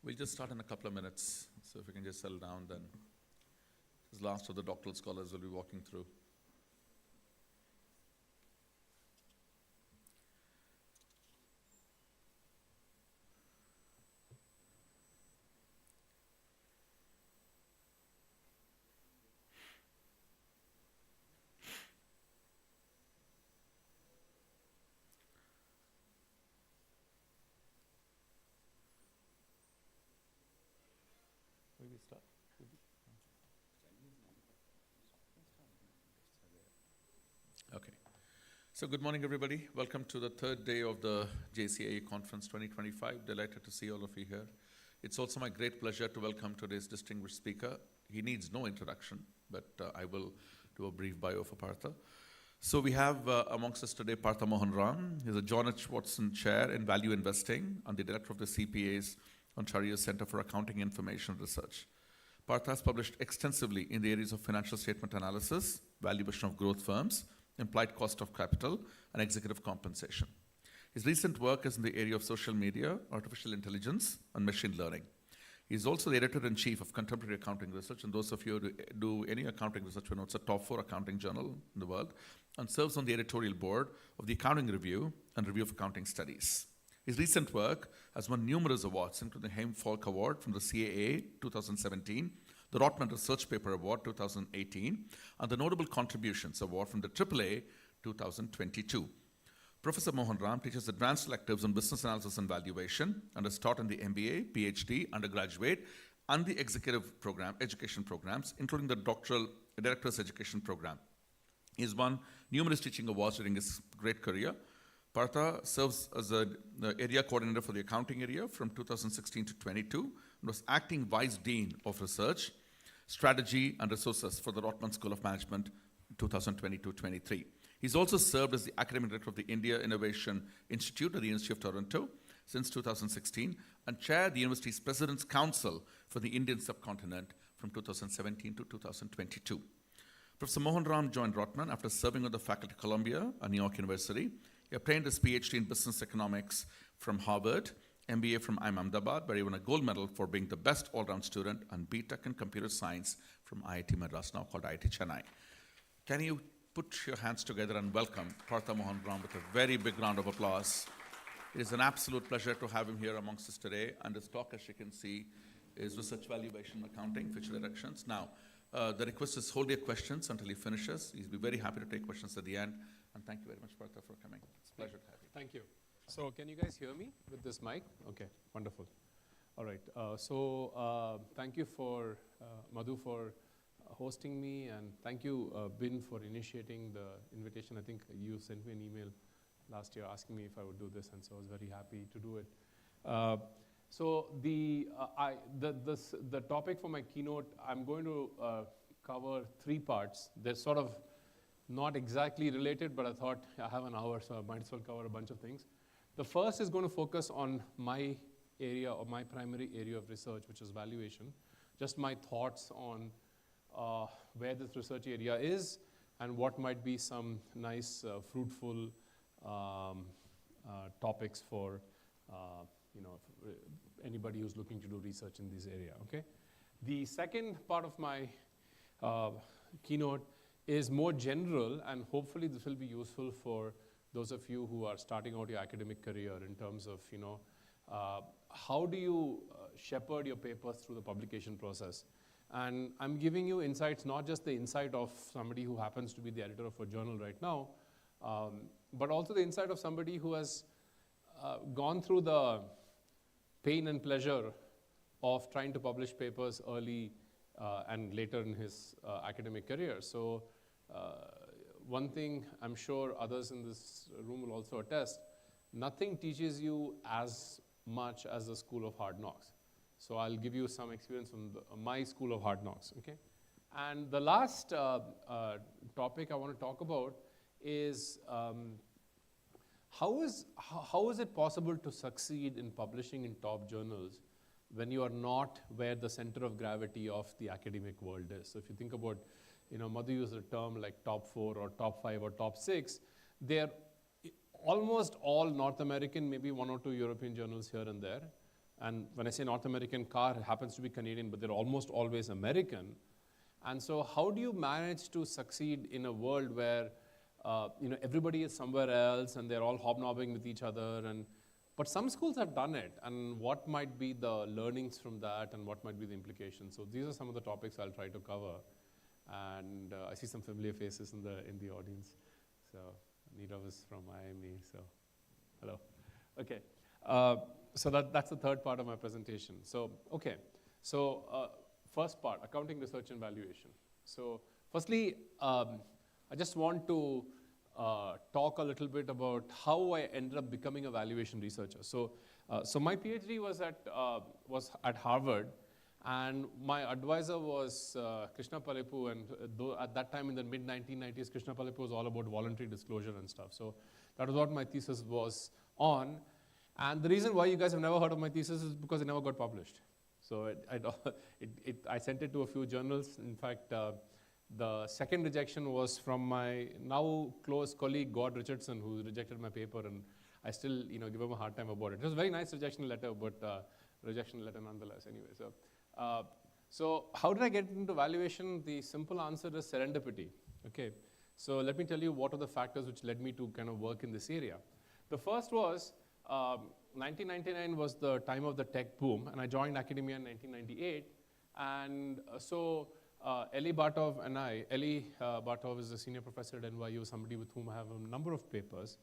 We'll just start in a couple of minutes, so if we can just settle down then. This last of the doctoral scholars will be walking through. Maybe start. Okay. So good morning, everybody. Welcome to the third day of the JCAE Conference 2025. Delighted to see all of you here. It's also my great pleasure to welcome today's distinguished speaker. He needs no introduction, but I will do a brief bio for Partha. So we have amongst us today Partha Mohanram. He's a John H. Watson Chair in Value Investing and the Director of the CPA's Ontario Centre for Accounting Information Research. Partha has published extensively in the areas of financial statement analysis, valuation of growth firms, implied cost of capital, and executive compensation. His recent work is in the area of social media, artificial intelligence, and machine learning. He's also the editor-in-chief of Contemporary Accounting Research, and those of you who do any accounting research will know it's a top 4 accounting journal in the world, and serves on the editorial board of the Accounting Review and Review of Accounting Studies. His recent work has won numerous awards, including the Haim-Falk Award from the CAA 2017, the Rotman Research Paper Award 2018, and the Notable Contributions Award from the AAA 2022. Professor Mohanram teaches advanced electives in business analysis and valuation and has taught in the MBA, PhD, undergraduate, and the executive program, education programs, including the doctoral director's education program. He's won numerous teaching awards during his great career. Partha serves as the area coordinator for the accounting area from 2016 to 22 and was acting vice dean of research, strategy and resources for the Rotman School of Management 2022-23. He's also served as the academic director of the India Innovation Institute at the University of Toronto since 2016 and chaired the university's President's Council for the Indian subcontinent from 2017 to 2022. Professor Mohanram joined Rotman after serving on the faculty at Columbia and New York University. He obtained his PhD in business economics from Harvard, MBA from IIM Ahmedabad, where he won a gold medal for being the best all-round student, and BTech in computer science from IIT Madras, now called IIT Chennai. Can you put your hands together and welcome Partha Mohanram with a very big round of applause. It is an absolute pleasure to have him here amongst us today, and his talk, as you can see, is Research Valuation Accounting, Future Directions. Now, the request is hold your questions until he finishes. He'll be very happy to take questions at the end. And thank you very much, Partha, for coming. It's a pleasure to have you. Thank you. So can you guys hear me with this mic? Okay, wonderful. All right. Thank you for Madhu for hosting me, and thank you, Bin, for initiating the invitation. I think you sent me an email last year asking me if I would do this, and so I was very happy to do it. The topic for my keynote, I'm going to cover 3 parts. They're sort of not exactly related, but I thought I have an hour, so I might as well cover a bunch of things. The first is going to focus on my area, or my primary area of research, which is valuation. Just my thoughts on where this research area is and what might be some nice, fruitful topics for anybody who's looking to do research in this area. Okay. The second part of my keynote is more general, and hopefully this will be useful for those of you who are starting out your academic career in terms of, how do you shepherd your papers through the publication process. And I'm giving you insights, not just the insight of somebody who happens to be the editor of a journal right now, but also the insight of somebody who has gone through the pain and pleasure of trying to publish papers early and later in his academic career. So one thing I'm sure others in this room will also attest, nothing teaches you as much as the School of Hard Knocks. So I'll give you some experience from my School of Hard Knocks, okay? And the last topic I want to talk about is how is it possible to succeed in publishing in top journals when you are not where the center of gravity of the academic world is. So if you think about, Madhu used a term like top 4 or top 5 or top 6, they're almost all North American, maybe 1 or 2 European journals here and there. And when I say North American car, it happens to be Canadian, but they're almost always American. And so how do you manage to succeed in a world where everybody is somewhere else and they're all hobnobbing with each other? But some schools have done it, and what might be the learnings from that and what might be the implications? So these are some of the topics I'll try to cover. And I see some familiar faces in the audience. So Anita was from Miami, so hello. Okay, so that's the third part of my presentation. So, okay, so first part, accounting, research, and valuation. So firstly, I just want to talk a little bit about how I ended up becoming a valuation researcher. So my PhD was at Harvard, and my advisor was Krishna Palepu, and at that time in the mid-1990s, Krishna Palepu was all about voluntary disclosure and stuff. So that was what my thesis was on. And the reason why you guys have never heard of my thesis is because it never got published. So I sent it to a few journals. In fact, the second rejection was from my now close colleague, Gord Richardson, who rejected my paper, and I still give him a hard time about it. It was a very nice rejection letter, but rejection letter nonetheless. Anyway, so how did I get into valuation? The simple answer is serendipity. Okay, so let me tell you what are the factors which led me to kind of work in this area. The first was 1999 was the time of the tech boom, and I joined academia in 1998. And so Eli Bartov and Eli Bartov is a senior professor at NYU, somebody with whom I have a number of papers.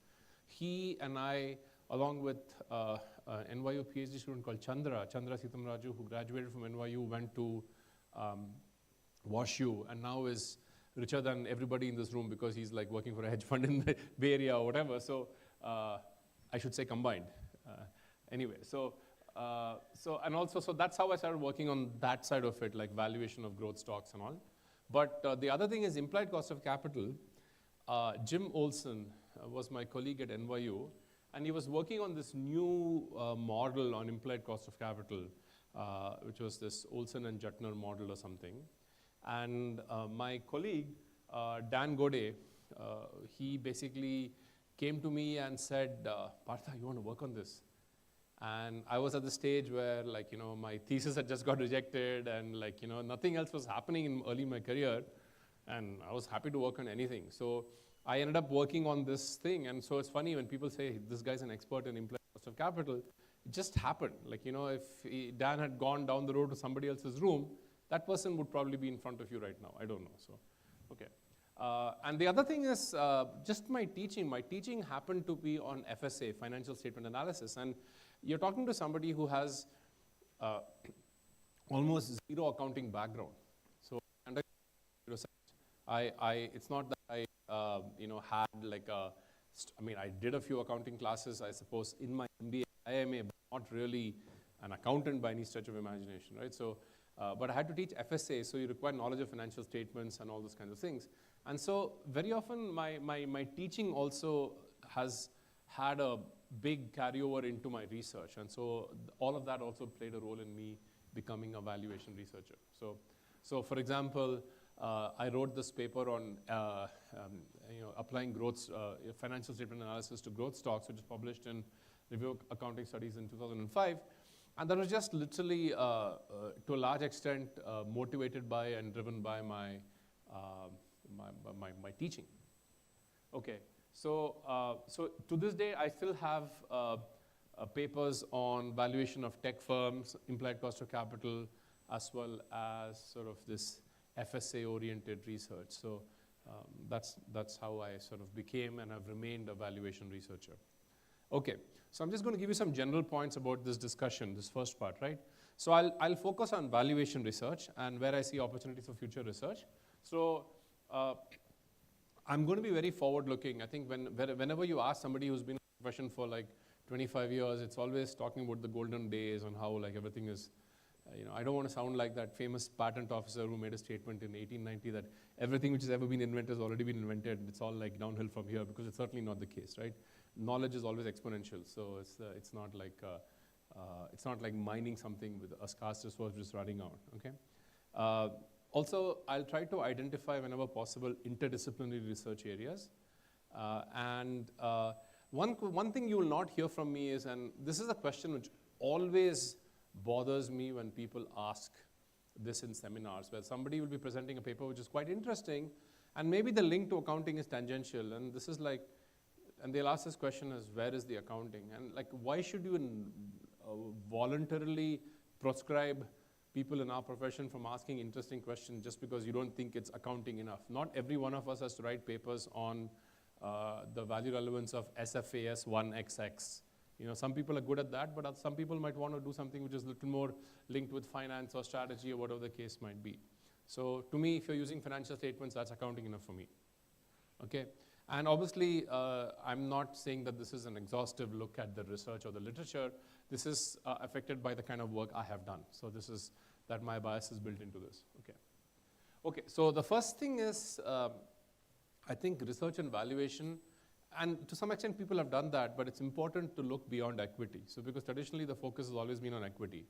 He and I, along with NYU PhD student called Chandra Sitamaraju, who graduated from NYU, went to WashU, and now is richer than everybody in this room because he's like working for a hedge fund in the Bay Area or whatever. So I should say combined. Anyway, so that's how I started working on that side of it, like valuation of growth stocks and all. But the other thing is implied cost of capital. Jim Olson was my colleague at NYU, and he was working on this new model on implied cost of capital, which was this Olson and Juttner model or something. And my colleague, Dan Gode, he basically came to me and said, Partha, you want to work on this? And I was at the stage where, like, my thesis had just got rejected, and nothing else was happening early in my career, and I was happy to work on anything. So I ended up working on this thing, and so it's funny when people say, this guy's an expert in implied cost of capital. It just happened. If Dan had gone down the road to somebody else's room, that person would probably be in front of you right now. I don't know, so, okay. And the other thing is just my teaching. My teaching happened to be on FSA, financial statement analysis, and you're talking to somebody who has almost zero accounting background. So, and it's not that I, had like I did a few accounting classes, I suppose, in my MBA, IMA, but not really an accountant by any stretch of imagination, right? So, but I had to teach FSA, so you require knowledge of financial statements and all those kinds of things. And so very often my teaching also has had a big carryover into my research. And so all of that also played a role in me becoming a valuation researcher. So for example, I wrote this paper on applying growth, financial statement analysis to growth stocks, which is published in Review of Accounting Studies in 2005. And that was just literally, to a large extent, motivated by and driven by my teaching. Okay, so to this day, I still have papers on valuation of tech firms, implied cost of capital, as well as sort of this FSA-oriented research. So that's how I sort of became and have remained a valuation researcher. Okay, so I'm just going to give you some general points about this discussion, this first part, right? So I'll focus on valuation research and where I see opportunities for future research. So I'm going to be very forward-looking. I think whenever you ask somebody who's been in the profession for like 25 years, it's always talking about the golden days and how like everything is, I don't want to sound like that famous patent officer who made a statement in 1890 that everything which has ever been invented has already been invented. It's all like downhill from here, because it's certainly not the case, right? Knowledge is always exponential, so it's not like mining something with a scarce resource just running out. Okay. Also, I'll try to identify whenever possible interdisciplinary research areas, one thing you will not hear from me is, and this is a question which always bothers me when people ask this in seminars, where somebody will be presenting a paper which is quite interesting, and maybe the link to accounting is tangential, and this is like, and they'll ask this question as, where is the accounting? And like, why should you voluntarily proscribe people in our profession from asking interesting questions just because you don't think it's accounting enough? Not every one of us has to write papers on the value relevance of SFAS 1XX. You know, some people are good at that, but some people might want to do something which is a little more linked with finance or strategy or whatever the case might be. So to me, if you're using financial statements, that's accounting enough for me. Okay? And obviously, I'm not saying that this is an exhaustive look at the research or the literature. This is affected by the kind of work I have done. So this is that my bias is built into this. Okay. Okay, so the first thing is, I think research and valuation, and to some extent people have done that, but it's important to look beyond equity. So because traditionally the focus has always been on equity.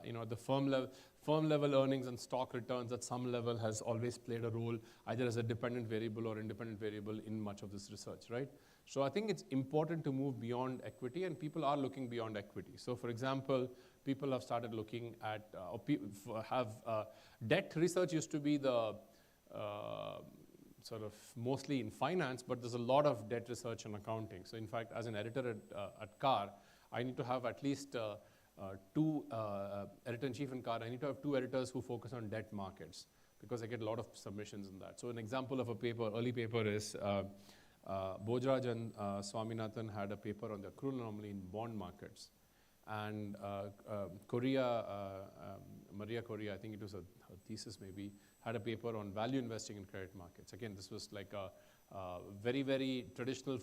You know, the firm level earnings and stock returns at some level has always played a role, either as a dependent variable or independent variable in much of this research, right? So I think it's important to move beyond equity, and people are looking beyond equity. So for example, people have started looking at, debt research used to be the sort of mostly in finance, but there's a lot of debt research in accounting. So in fact, as an editor at CAR, I need to have at least two, editor-in-chief in CAR, I need to have two editors who focus on debt markets because I get a lot of submissions in that. So an example of a paper, early paper is Bojraj and Swaminathan had a paper on the accrual anomaly in bond markets. And Maria Correa, I think it was her thesis maybe, had a paper on value investing in credit markets. Again, this was like a very, very traditional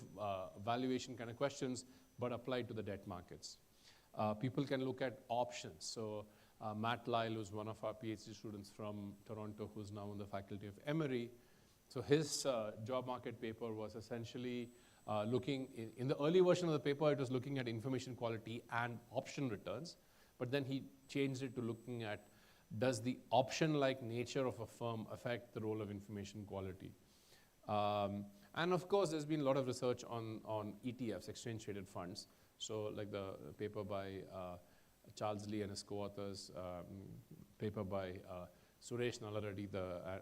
valuation kind of questions, but applied to the debt markets. People can look at options. So Matt Lyle, who's one of our PhD students from Toronto, who's now on the faculty of Emory, so his job market paper was essentially looking, in the early version of the paper, it was looking at information quality and option returns, but then he changed it to looking at, does the option-like nature of a firm affect the role of information quality? And of course, there's been a lot of research on ETFs, exchange-traded funds. So like the paper by Charles Lee and his co-authors, paper by Suresh Nalareddy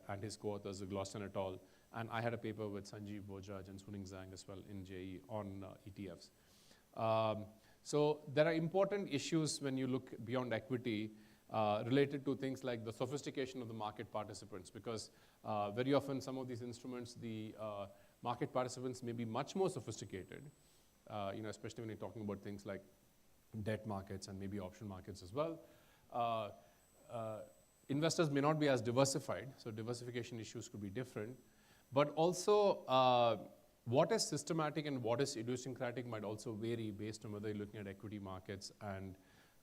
and his co-authors, Gloston et al. And I had a paper with Sanjeev Bojraj and Suning Zhang as well in JE on ETFs. So there are important issues when you look beyond equity related to things like the sophistication of the market participants, because very often some of these instruments, the market participants may be much more sophisticated, you know, especially when you're talking about things like debt markets and maybe option markets as well. Investors may not be as diversified, so diversification issues could be different. But also, what is systematic and what is idiosyncratic might also vary based on whether you're looking at equity markets and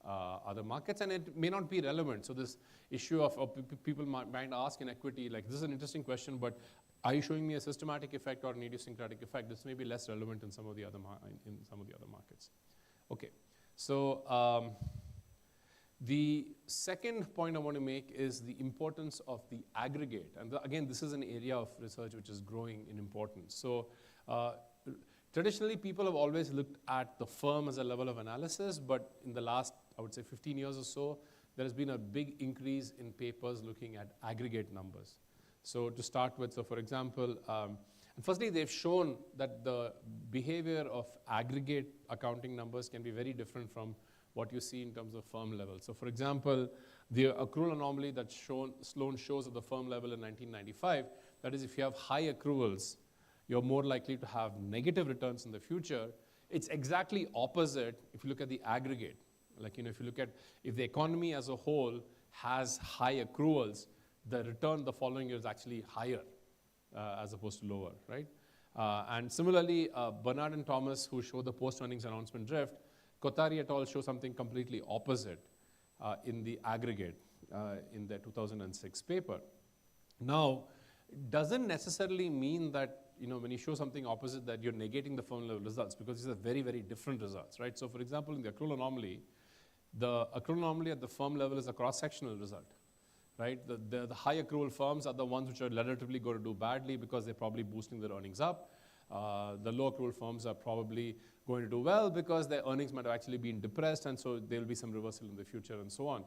other markets, and it may not be relevant. So this issue of people might ask in equity, like, this is an interesting question, but are you showing me a systematic effect or an idiosyncratic effect? This may be less relevant in some of the other markets. Okay, so the second point I want to make is the importance of the aggregate. And again, this is an area of research which is growing in importance. So traditionally, people have always looked at the firm as a level of analysis, but in the last, I would say 15 years or so, there has been a big increase in papers looking at aggregate numbers. So to start with, so for example, and firstly, they've shown that the behavior of aggregate accounting numbers can be very different from what you see in terms of firm level. So for example, the accrual anomaly that Sloan shows at the firm level in 1995, that is, if you have high accruals, you're more likely to have negative returns in the future. It's exactly opposite if you look at the aggregate. Like, you know, if you look at, if the economy as a whole has high accruals, the return the following year is actually higher as opposed to lower, right? And similarly, Bernard and Thomas, who show the post-earnings announcement drift, Kothari et al. Show something completely opposite in the aggregate in their 2006 paper. Now, it doesn't necessarily mean that, you know, when you show something opposite that you're negating the firm level results, because these are very, very different results, right? So for example, in the accrual anomaly at the firm level is a cross-sectional result, right? The high accrual firms are the ones which are relatively going to do badly because they're probably boosting their earnings up. The low accrual firms are probably going to do well because their earnings might have actually been depressed, and so there will be some reversal in the future and so on.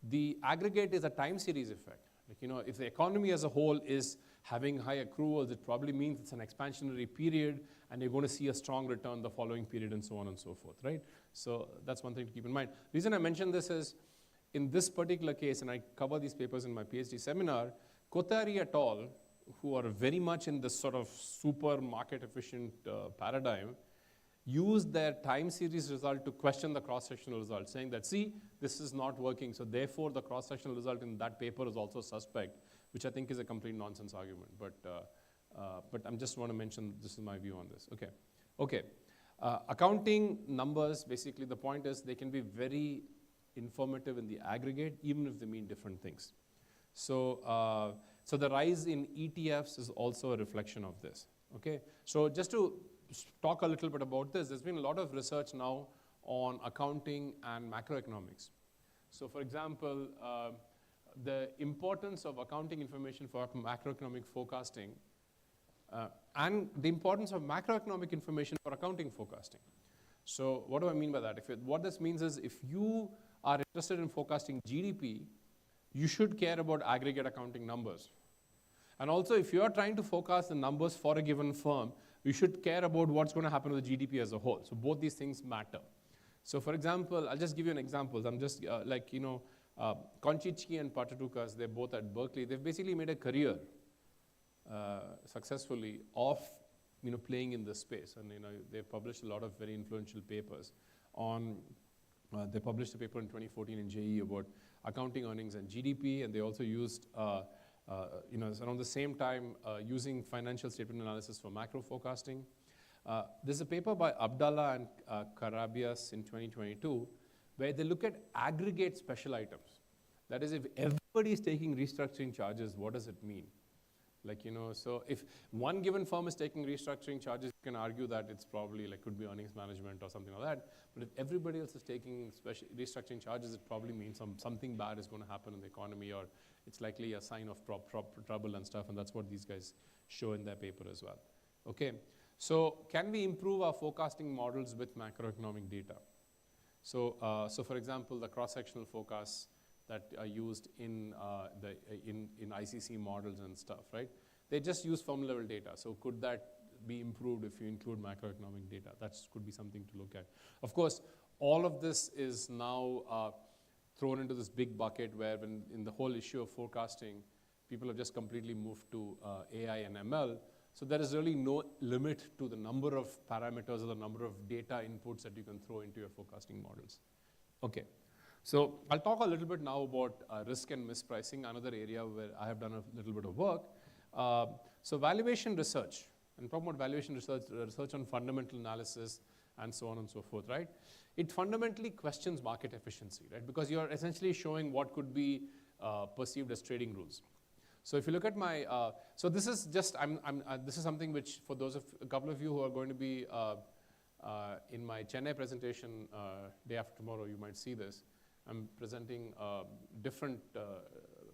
The aggregate is a time series effect. Like, if the economy as a whole is having high accruals, it probably means it's an expansionary period, and you're going to see a strong return the following period and so on and so forth, right? So that's one thing to keep in mind. The reason I mention this is, in this particular case, and I cover these papers in my PhD seminar, Kothari et al., who are very much in this sort of super market efficient paradigm, used their time series result to question the cross-sectional result, saying that, see, this is not working, so therefore the cross-sectional result in that paper is also suspect, which I think is a complete nonsense argument. But I just want to mention this is my view on this. Okay. Accounting numbers, basically the point is they can be very informative in the aggregate, even if they mean different things. So the rise in ETFs is also a reflection of this. Okay. So just to talk a little bit about this, there's been a lot of research now on accounting and macroeconomics. So for example, the importance of accounting information for macroeconomic forecasting and the importance of macroeconomic information for accounting forecasting. So what do I mean by that? What this means is, if you are interested in forecasting GDP, you should care about aggregate accounting numbers. And also, if you are trying to forecast the numbers for a given firm, you should care about what's going to happen to the GDP as a whole. So both these things matter. So for example, I'll just give you an example. I'm just Conchichi and Patatukas, they're both at Berkeley. They've basically made a career successfully of playing in this space. And they've published a lot of very influential papers on, they published a paper in 2014 in JCAE about accounting earnings and GDP, and they also used around the same time using financial statement analysis for macro forecasting. There's a paper by Abdallah and Karabias in 2022 where they look at aggregate special items. That is, if everybody is taking restructuring charges, what does it mean? So if one given firm is taking restructuring charges, you can argue that it's probably could be earnings management or something like that. But if everybody else is taking restructuring charges, it probably means something bad is going to happen in the economy, or it's likely a sign of trouble and stuff, and that's what these guys show in their paper as well. Okay, so can we improve our forecasting models with macroeconomic data? So for example, the cross-sectional forecasts that are used in ICC models and stuff, right? They just use firm level data. So could that be improved if you include macroeconomic data? That could be something to look at. Of course, all of this is now thrown into this big bucket where in the whole issue of forecasting, people have just completely moved to AI and ML. So there is really no limit to the number of parameters or the number of data inputs that you can throw into your forecasting models. Okay. So I'll talk a little bit now about risk and mispricing, another area where I have done a little bit of work. So valuation research, and talking about valuation research, research on fundamental analysis and so on and so forth, right? It fundamentally questions market efficiency, right? Because you're essentially showing what could be perceived as trading rules. So if you look at my, so this is just, this is something which for those of a couple of you who are going to be in my Chennai presentation day after tomorrow, you might see this. I'm presenting a different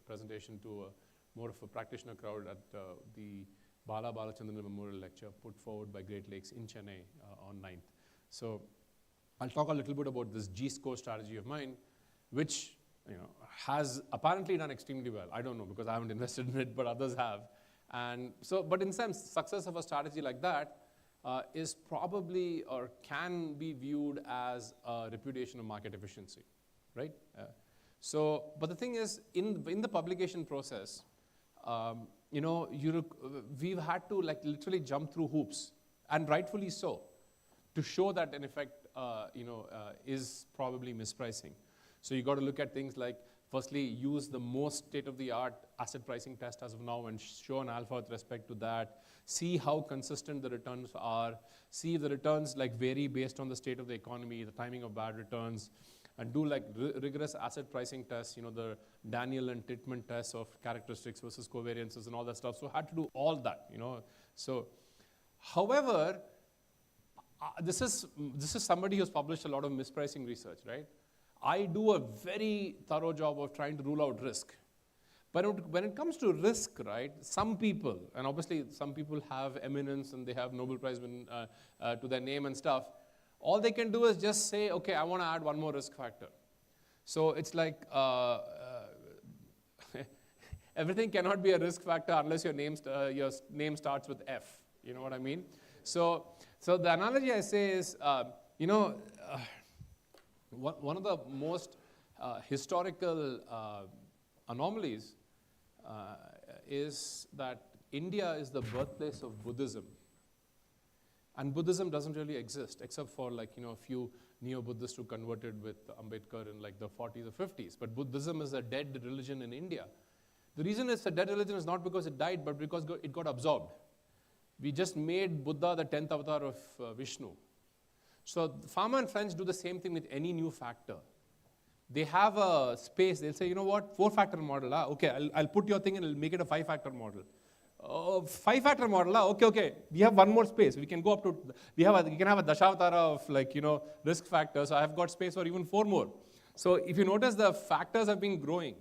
presentation to more of a practitioner crowd at the Bala Balachandran Memorial Lecture put forward by Great Lakes in Chennai on 9th. So I'll talk a little bit about this G-score strategy of mine, which has apparently done extremely well. I don't know because I haven't invested in it, but others have. And so, but in some success of a strategy like that is probably or can be viewed as a repudiation of market efficiency. Right? But the thing is, in the publication process, we've had to literally jump through hoops, and rightfully so, to show that in effect, is probably mispricing. So you got to look at things like, firstly, use the most state-of-the-art asset pricing test as of now and show an alpha with respect to that. See how consistent the returns are. See if the returns vary based on the state of the economy, the timing of bad returns. And do rigorous asset pricing tests, the Daniel and Titman tests of characteristics versus covariances and all that stuff. So I had to do all that, So, however, this is somebody who's published a lot of mispricing research, right? I do a very thorough job of trying to rule out risk. But when it comes to risk, right, some people, and obviously some people have eminence and they have Nobel Prize to their name and stuff, All they can do is just say, okay, I want to add one more risk factor. So it's like everything cannot be a risk factor unless your name starts with F. You know what I mean? So the analogy I say is, one of the most historical anomalies is that India is the birthplace of Buddhism. And Buddhism doesn't really exist, except for a few neo-Buddhists who converted with Ambedkar in the 40s or 50s. But Buddhism is a dead religion in India. The reason it's a dead religion is not because it died, but because it got absorbed. We just made Buddha the 10th avatar of Vishnu. So Pharma and French do the same thing with any new factor. They have a space. They'll say, you know what, 4-factor model. Okay, I'll put your thing and I'll make it a 5-factor model. 5-factor model. Okay. We have one more space. We can go up to. We can have a Dashavatara of risk factors. So I've got space for even 4 more. So if you notice, the factors have been growing.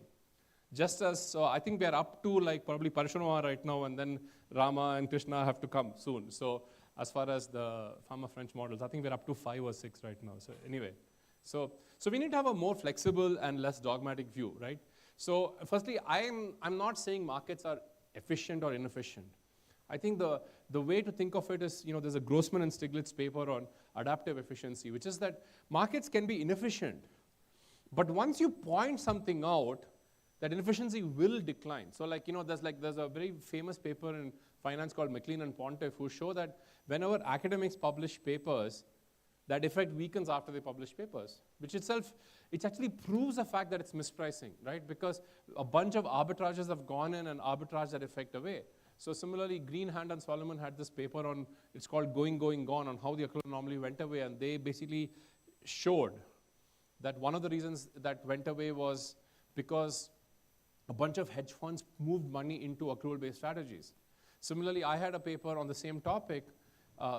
Just as so, I think we are up to probably Parashurama right now, and then Rama and Krishna have to come soon. So as far as the Pharma French models, I think we're up to 5 or 6 right now. So anyway, so we need to have a more flexible and less dogmatic view, right? So firstly, I'm not saying markets are efficient or inefficient. I think the way to think of it is, there's a Grossman and Stiglitz paper on adaptive efficiency, which is that markets can be inefficient. But once you point something out, that inefficiency will decline. So there's a very famous paper in finance called McLean and Pontiff who show that whenever academics publish papers, that effect weakens after they publish papers, which itself, it actually proves the fact that it's mispricing, right? Because a bunch of arbitrages have gone in and arbitraged that effect away. So similarly, Greenhand and Solomon had this paper on, it's called Going, Gone, on how the accrual anomaly went away, and they basically showed that one of the reasons that went away was because a bunch of hedge funds moved money into accrual-based strategies. Similarly, I had a paper on the same topic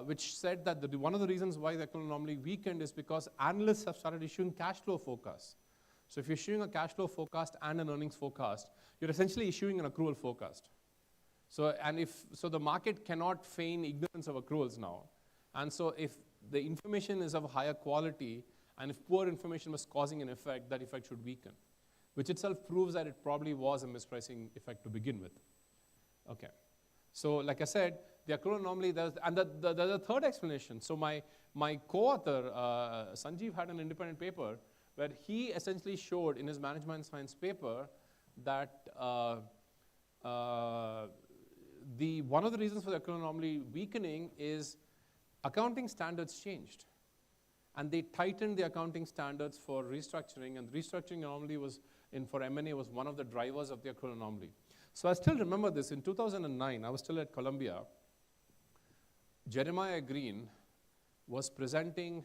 which said that one of the reasons why the accrual anomaly weakened is because analysts have started issuing cash flow forecasts. So if you're issuing a cash flow forecast and an earnings forecast, you're essentially issuing an accrual forecast. So the market cannot feign ignorance of accruals now. And so if the information is of higher quality, and if poor information was causing an effect, that effect should weaken, which itself proves that it probably was a mispricing effect to begin with. Okay. So like I said, the accrual anomaly, there's a third explanation. So my co-author, Sanjeev, had an independent paper where he essentially showed in his management science paper that one of the reasons for the accrual anomaly weakening is accounting standards changed. And they tightened the accounting standards for restructuring, and restructuring anomaly for M&A was one of the drivers of the accrual anomaly. So I still remember this. In 2009, I was still at Columbia. Jeremiah Green was presenting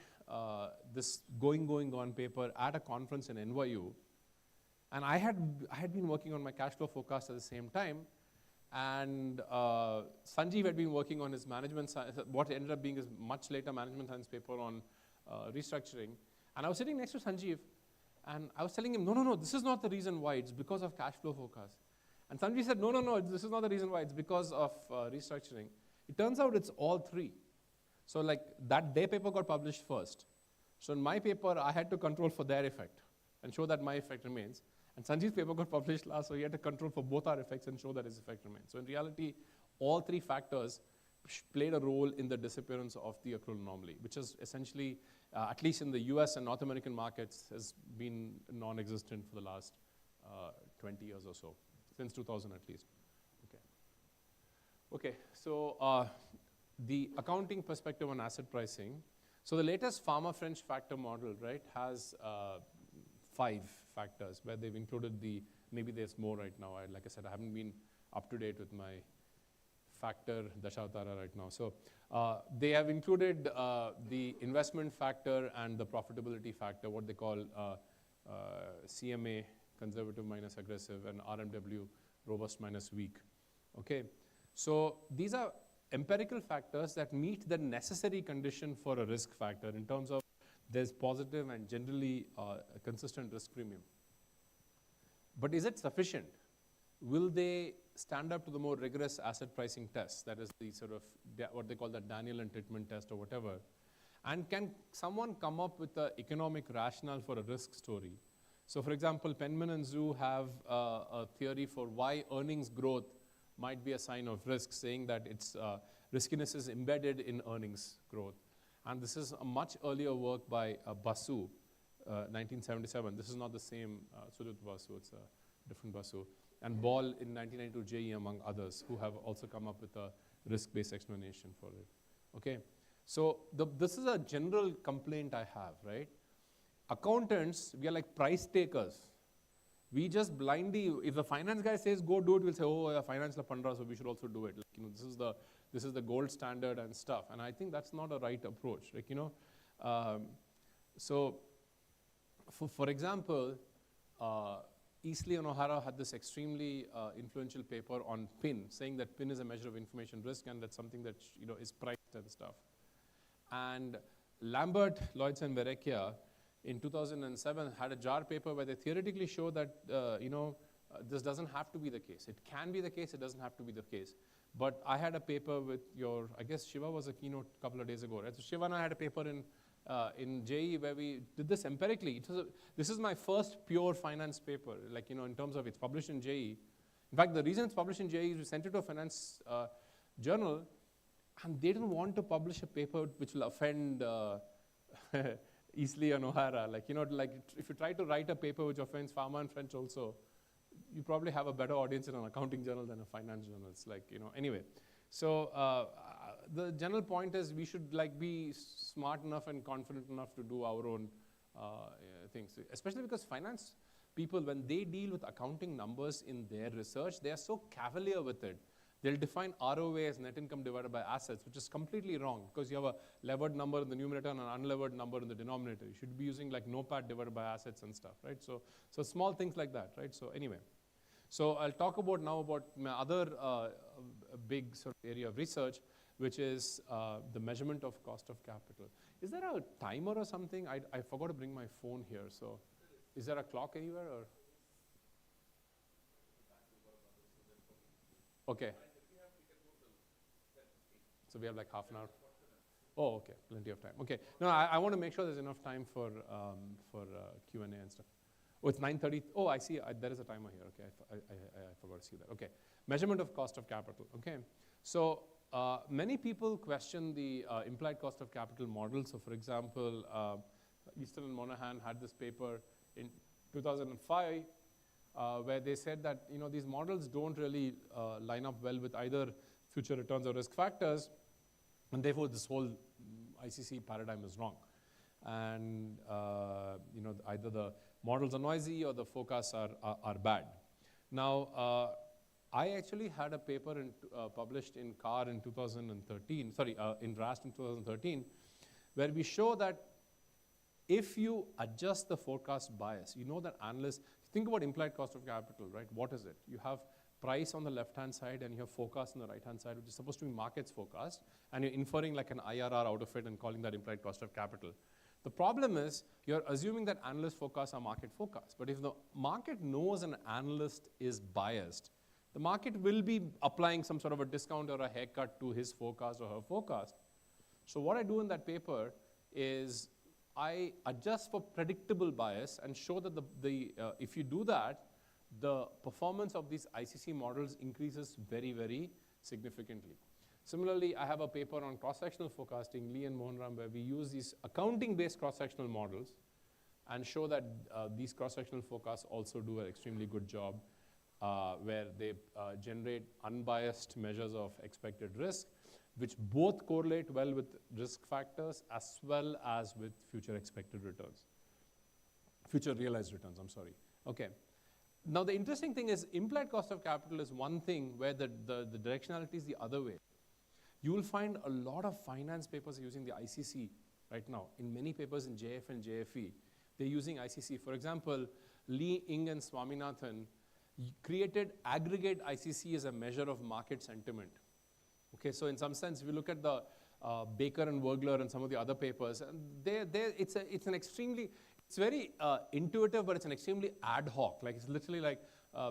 this Going, Gone paper at a conference in NYU. And I had been working on my cash flow forecast at the same time. And Sanjeev had been working on his management science, what ended up being his much later management science paper on restructuring. And I was sitting next to Sanjeev, and I was telling him, no, this is not the reason why, it's because of cash flow forecast. And Sanjeev said, no, this is not the reason why, it's because of restructuring. It turns out it's all three. So their paper got published first. So in my paper, I had to control for their effect and show that my effect remains. And Sanjeev's paper got published last, so he had to control for both our effects and show that his effect remains. So in reality, all three factors played a role in the disappearance of the accrual anomaly, which is essentially, at least in the US and North American markets, has been non-existent for the last 20 years or so, since 2000 at least. Okay, so the accounting perspective on asset pricing. So the latest Pharma French factor model, right, has 5 factors where they've included maybe there's more right now. Like I said, I haven't been up to date with my factor Dashavatara right now. So they have included the investment factor and the profitability factor, what they call CMA, conservative minus aggressive, and RMW, robust minus weak. Okay, so these are empirical factors that meet the necessary condition for a risk factor in terms of there's positive and generally a consistent risk premium. But is it sufficient? Will they stand up to the more rigorous asset pricing tests? That is the sort of what they call the Daniel and Titman test or whatever. And can someone come up with an economic rationale for a risk story? So for example, Penman and Zhu have a theory for why earnings growth might be a sign of risk, saying that its riskiness is embedded in earnings growth. And this is a much earlier work by Basu, 1977. This is not the same Sudhir Basu, it's a different Basu. And Ball in 1992 JE, among others, who have also come up with a risk-based explanation for it. Okay, so this is a general complaint I have, right? Accountants, we are like price takers. We just blindly, if the finance guy says go do it, we'll say, oh, yeah, finance la pandra, so we should also do it. Like, you know, this is the gold standard and stuff. And I think that's not a right approach. Like, you know, so for example, Easley and O'Hara had this extremely influential paper on PIN, saying that PIN is a measure of information risk and that's something that, you know, is priced and stuff. And Lambert, Lloyds, and Verrecchia in 2007 had a JAR paper where they theoretically show that, you know, this doesn't have to be the case. It can be the case, it doesn't have to be the case. But I had a paper with your, I guess Shiva was a keynote a couple of days ago, right? So Shiva and I had a paper in JE where we did this empirically. This is my first pure finance paper, like, you know, in terms of it's published in JE. In fact, the reason it's published in JE is we sent it to a finance journal, and they didn't want to publish a paper which will offend Easley and O'Hara. Like, you know, like if you try to write a paper which offends Pharma and French also, you probably have a better audience in an accounting journal than a finance journal. It's like, you know, anyway. So the general point is we should like be smart enough and confident enough to do our own things, especially because finance people, when they deal with accounting numbers in their research, they are so cavalier with it. They'll define ROA as net income divided by assets, which is completely wrong because you have a levered number in the numerator and an unlevered number in the denominator. You should be using like NOPAT divided by assets and stuff, right? So small things like that, right? So anyway, so I'll talk about now about my other big sort of area of research, which is the measurement of cost of capital. Is there a timer or something? I forgot to bring my phone here. So is there a clock anywhere or? Okay. So we have like half an hour. Oh, okay, plenty of time. Okay, no, I want to make sure there's enough time for Q&A and stuff. Oh, it's 9:30. Oh, I see. There is a timer here. Okay, I forgot to see that. Okay, measurement of cost of capital. Okay, so many people question the implied cost of capital model. So, for example, Easton and Monahan had this paper in 2005 where they said that, you know, these models don't really line up well with either future returns or risk factors, and therefore this whole ICC paradigm is wrong. And you know, either the models are noisy or the forecasts are bad. Now, I actually had a paper published in CAR in 2013, sorry, in RAST in 2013, where we show that if you adjust the forecast bias, you know that analysts, think about implied cost of capital, right? What is it? You have price on the left-hand side and you have forecast on the right-hand side, which is supposed to be markets forecast, and you're inferring like an IRR out of it and calling that implied cost of capital. The problem is you're assuming that analyst forecasts are market forecasts. But if the market knows an analyst is biased, the market will be applying some sort of a discount or a haircut to his forecast or her forecast. So what I do in that paper is I adjust for predictable bias and show that if you do that, the performance of these ICC models increases very, very significantly. Similarly, I have a paper on cross-sectional forecasting, Lee and Mohanram, where we use these accounting-based cross-sectional models and show that these cross-sectional forecasts also do an extremely good job where they generate unbiased measures of expected risk, which both correlate well with risk factors as well as with future expected returns. Future realized returns, I'm sorry. Okay. Now, the interesting thing is implied cost of capital is one thing where the directionality is the other way. You will find a lot of finance papers using the ICC right now. In many papers in JF and JFE, they're using ICC. For example, Lee, Ng, and Swaminathan created aggregate ICC as a measure of market sentiment. Okay, so in some sense, if you look at the Baker and Wurgler and some of the other papers, it's very intuitive, but it's an extremely ad hoc. Like it's literally like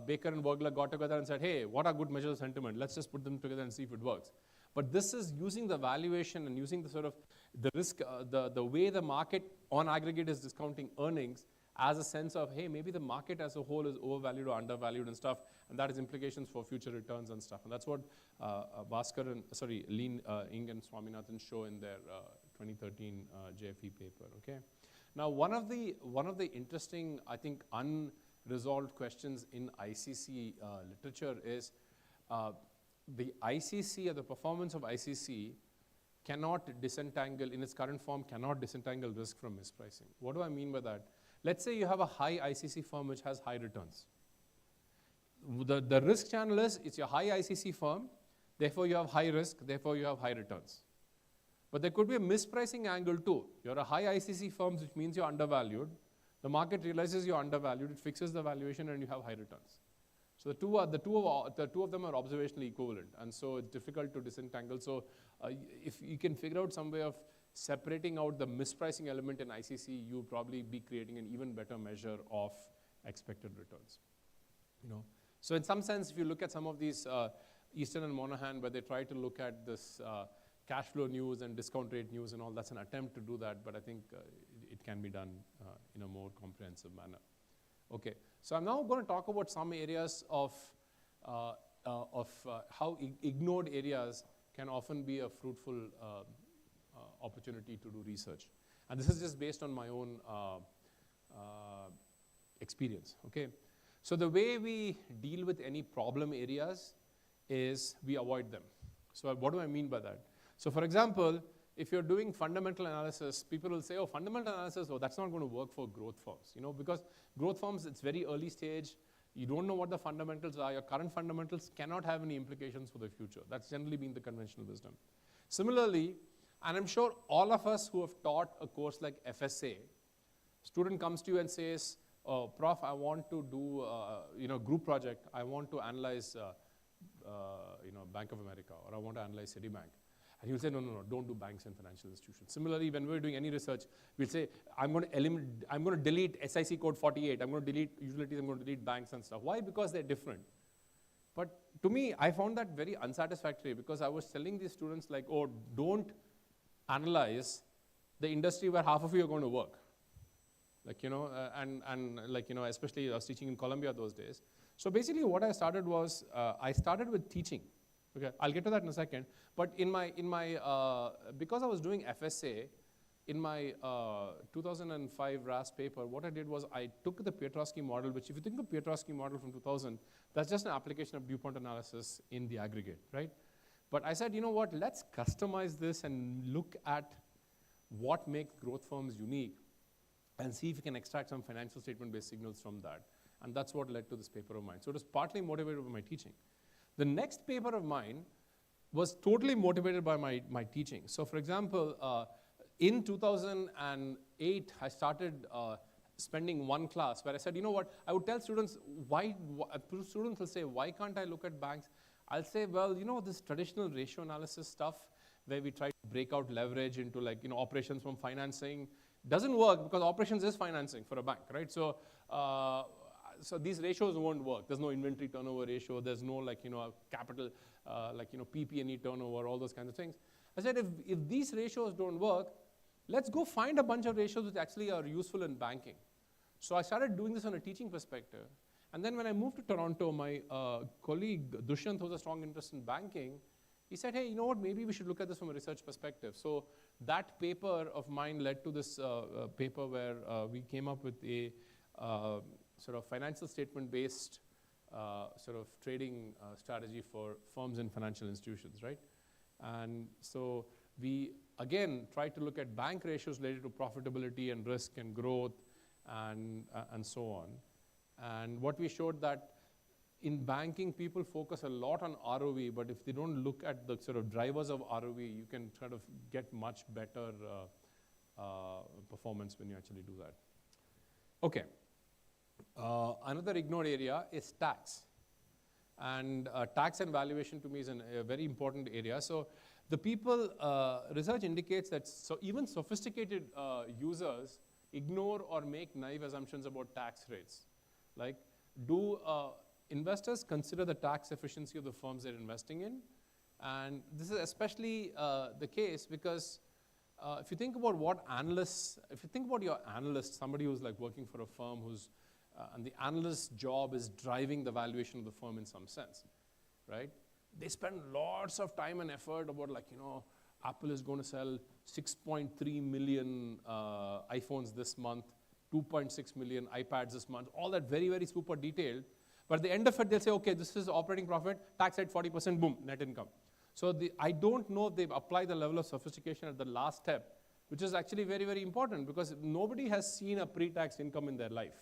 Baker and Wurgler got together and said, hey, what are good measures of sentiment? Let's just put them together and see if it works. But this is using the valuation and using the sort of, the risk, the way the market on aggregate is discounting earnings as a sense of, hey, maybe the market as a whole is overvalued or undervalued and stuff, and that has implications for future returns and stuff. And that's what Ling, Ing and Swaminathan show in their 2013 JFE paper, okay? Now, one of the interesting, I think, unresolved questions in ICC literature is the ICC, or the performance of ICC cannot disentangle, in its current form, cannot disentangle risk from mispricing. What do I mean by that? Let's say you have a high ICC firm which has high returns. The risk channel is, it's your high ICC firm, therefore you have high risk, therefore you have high returns. But there could be a mispricing angle too. You're a high ICC firm, which means you're undervalued. The market realizes you're undervalued, it fixes the valuation, and you have high returns. So the two of them are observationally equivalent, and so it's difficult to disentangle. So if you can figure out some way of separating out the mispricing element in ICC, you'll probably be creating an even better measure of expected returns. So in some sense, if you look at some of these Easton and Monahan, where they try to look at this cash flow news and discount rate news and all, that's an attempt to do that, but I think it can be done in a more comprehensive manner. Okay, so I'm now going to talk about some areas of how ignored areas can often be a fruitful opportunity to do research. And this is just based on my own experience, okay? So the way we deal with any problem areas is we avoid them. So what do I mean by that? So for example, if you're doing fundamental analysis, people will say, oh, fundamental analysis, oh, that's not going to work for growth firms, because growth firms, it's very early stage. You don't know what the fundamentals are. Your current fundamentals cannot have any implications for the future. That's generally been the conventional wisdom. Similarly, and I'm sure all of us who have taught a course like FSA, student comes to you and says, oh, Prof, I want to do group project. I want to analyze Bank of America, or I want to analyze Citibank. And he'll say, no, don't do banks and financial institutions. Similarly, when we're doing any research, we'll say, I'm going to delete SIC code 48. I'm going to delete utilities. I'm going to delete banks and stuff. Why? Because they're different. But to me, I found that very unsatisfactory, because I was telling these students like, oh, don't analyze the industry where half of you are going to work. Especially I was teaching in Columbia those days. So basically what I started was, I started with teaching. Okay, I'll get to that in a second. But because I was doing FSA, in my 2005 RAS paper, what I did was I took the Piotrowski model, which if you think of Piotrowski model from 2000, that's just an application of DuPont analysis in the aggregate, right? But I said, you know what, let's customize this and look at what makes growth firms unique and see if we can extract some financial statement-based signals from that. And that's what led to this paper of mine. So it was partly motivated by my teaching. The next paper of mine was totally motivated by my teaching. So for example, in 2008, I started spending one class where I said, you know what, I would tell students, students will say, why can't I look at banks? I'll say, well, this traditional ratio analysis stuff where we try to break out leverage into operations from financing doesn't work, because operations is financing for a bank, right? So these ratios won't work. There's no inventory turnover ratio. There's no capital, PP&E turnover, all those kinds of things. I said, if these ratios don't work, let's go find a bunch of ratios which actually are useful in banking. So I started doing this on a teaching perspective. And then when I moved to Toronto, my colleague Dushyant, who has a strong interest in banking, he said, hey, you know what, maybe we should look at this from a research perspective. So that paper of mine led to this paper where we came up with a sort of financial statement-based sort of trading strategy for firms and financial institutions, right? And so we, again, tried to look at bank ratios related to profitability and risk and growth and so on. And what we showed that in banking, people focus a lot on ROE, but if they don't look at the sort of drivers of ROE, you can sort of get much better performance when you actually do that. Okay. Another ignored area is tax. And tax and valuation to me is a very important area. So the people, research indicates that even sophisticated users ignore or make naive assumptions about tax rates. Like, do investors consider the tax efficiency of the firms they're investing in? And this is especially the case because if you think about what analysts, if you think about your analyst, somebody who's like working for a firm who's, and the analyst's job is driving the valuation of the firm in some sense, right? They spend lots of time and effort about like, Apple is going to sell 6.3 million iPhones this month, 2.6 million iPads this month, all that very, very super detailed. But at the end of it, they'll say, okay, this is operating profit, tax rate 40%, boom, net income. So I don't know if they've applied the level of sophistication at the last step, which is actually very, very important because nobody has seen a pre-tax income in their life.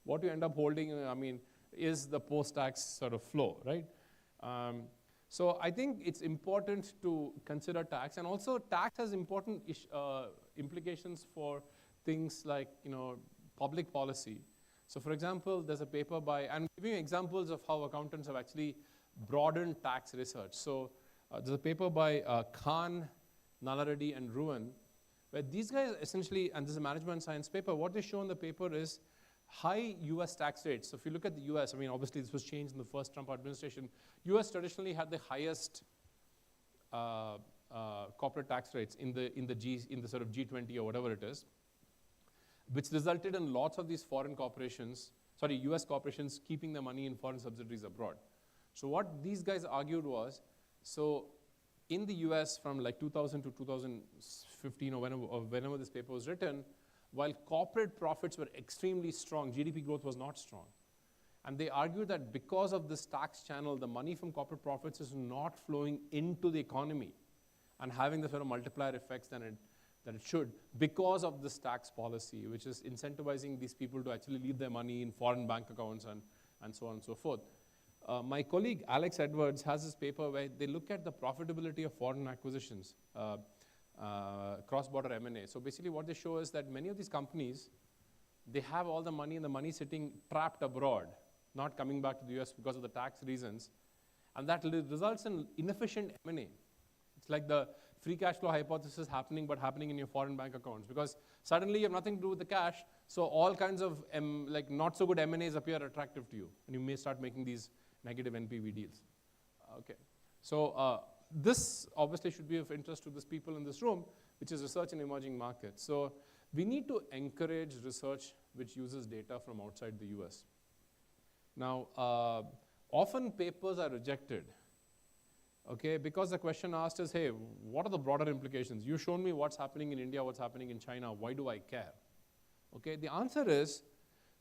What you end up holding, is the post-tax sort of flow, right? So I think it's important to consider tax, and also tax has important implications for things like, public policy. So for example, there's a paper by, I'm giving you examples of how accountants have actually broadened tax research. So there's a paper by Khan, Nalareddy, and Ruan, where these guys essentially, and this is a management science paper, what they show in the paper is high US tax rates. So if you look at the US, obviously this was changed in the first Trump administration. US traditionally had the highest corporate tax rates in the sort of G20 or whatever it is, which resulted in lots of these US corporations keeping their money in foreign subsidiaries abroad. So what these guys argued was, so in the US from like 2000 to 2015 or whenever this paper was written, while corporate profits were extremely strong, GDP growth was not strong. And they argued that because of this tax channel, the money from corporate profits is not flowing into the economy and having the sort of multiplier effects that it should because of this tax policy, which is incentivizing these people to actually leave their money in foreign bank accounts and so on and so forth. My colleague Alex Edwards has this paper where they look at the profitability of foreign acquisitions, cross-border M&A. So basically what they show is that many of these companies, they have all the money and the money sitting trapped abroad, not coming back to the US because of the tax reasons. And that results in inefficient M&A. It's like the free cash flow hypothesis happening, but happening in your foreign bank accounts. Because suddenly you have nothing to do with the cash, so all kinds of like not so good M&As appear attractive to you. And you may start making these negative NPV deals. Okay, so this obviously should be of interest to these people in this room, which is research in emerging markets. So we need to encourage research which uses data from outside the US. Now, often papers are rejected, okay, because the question asked is, hey, what are the broader implications? You've shown me what's happening in India, what's happening in China, why do I care? Okay, the answer is,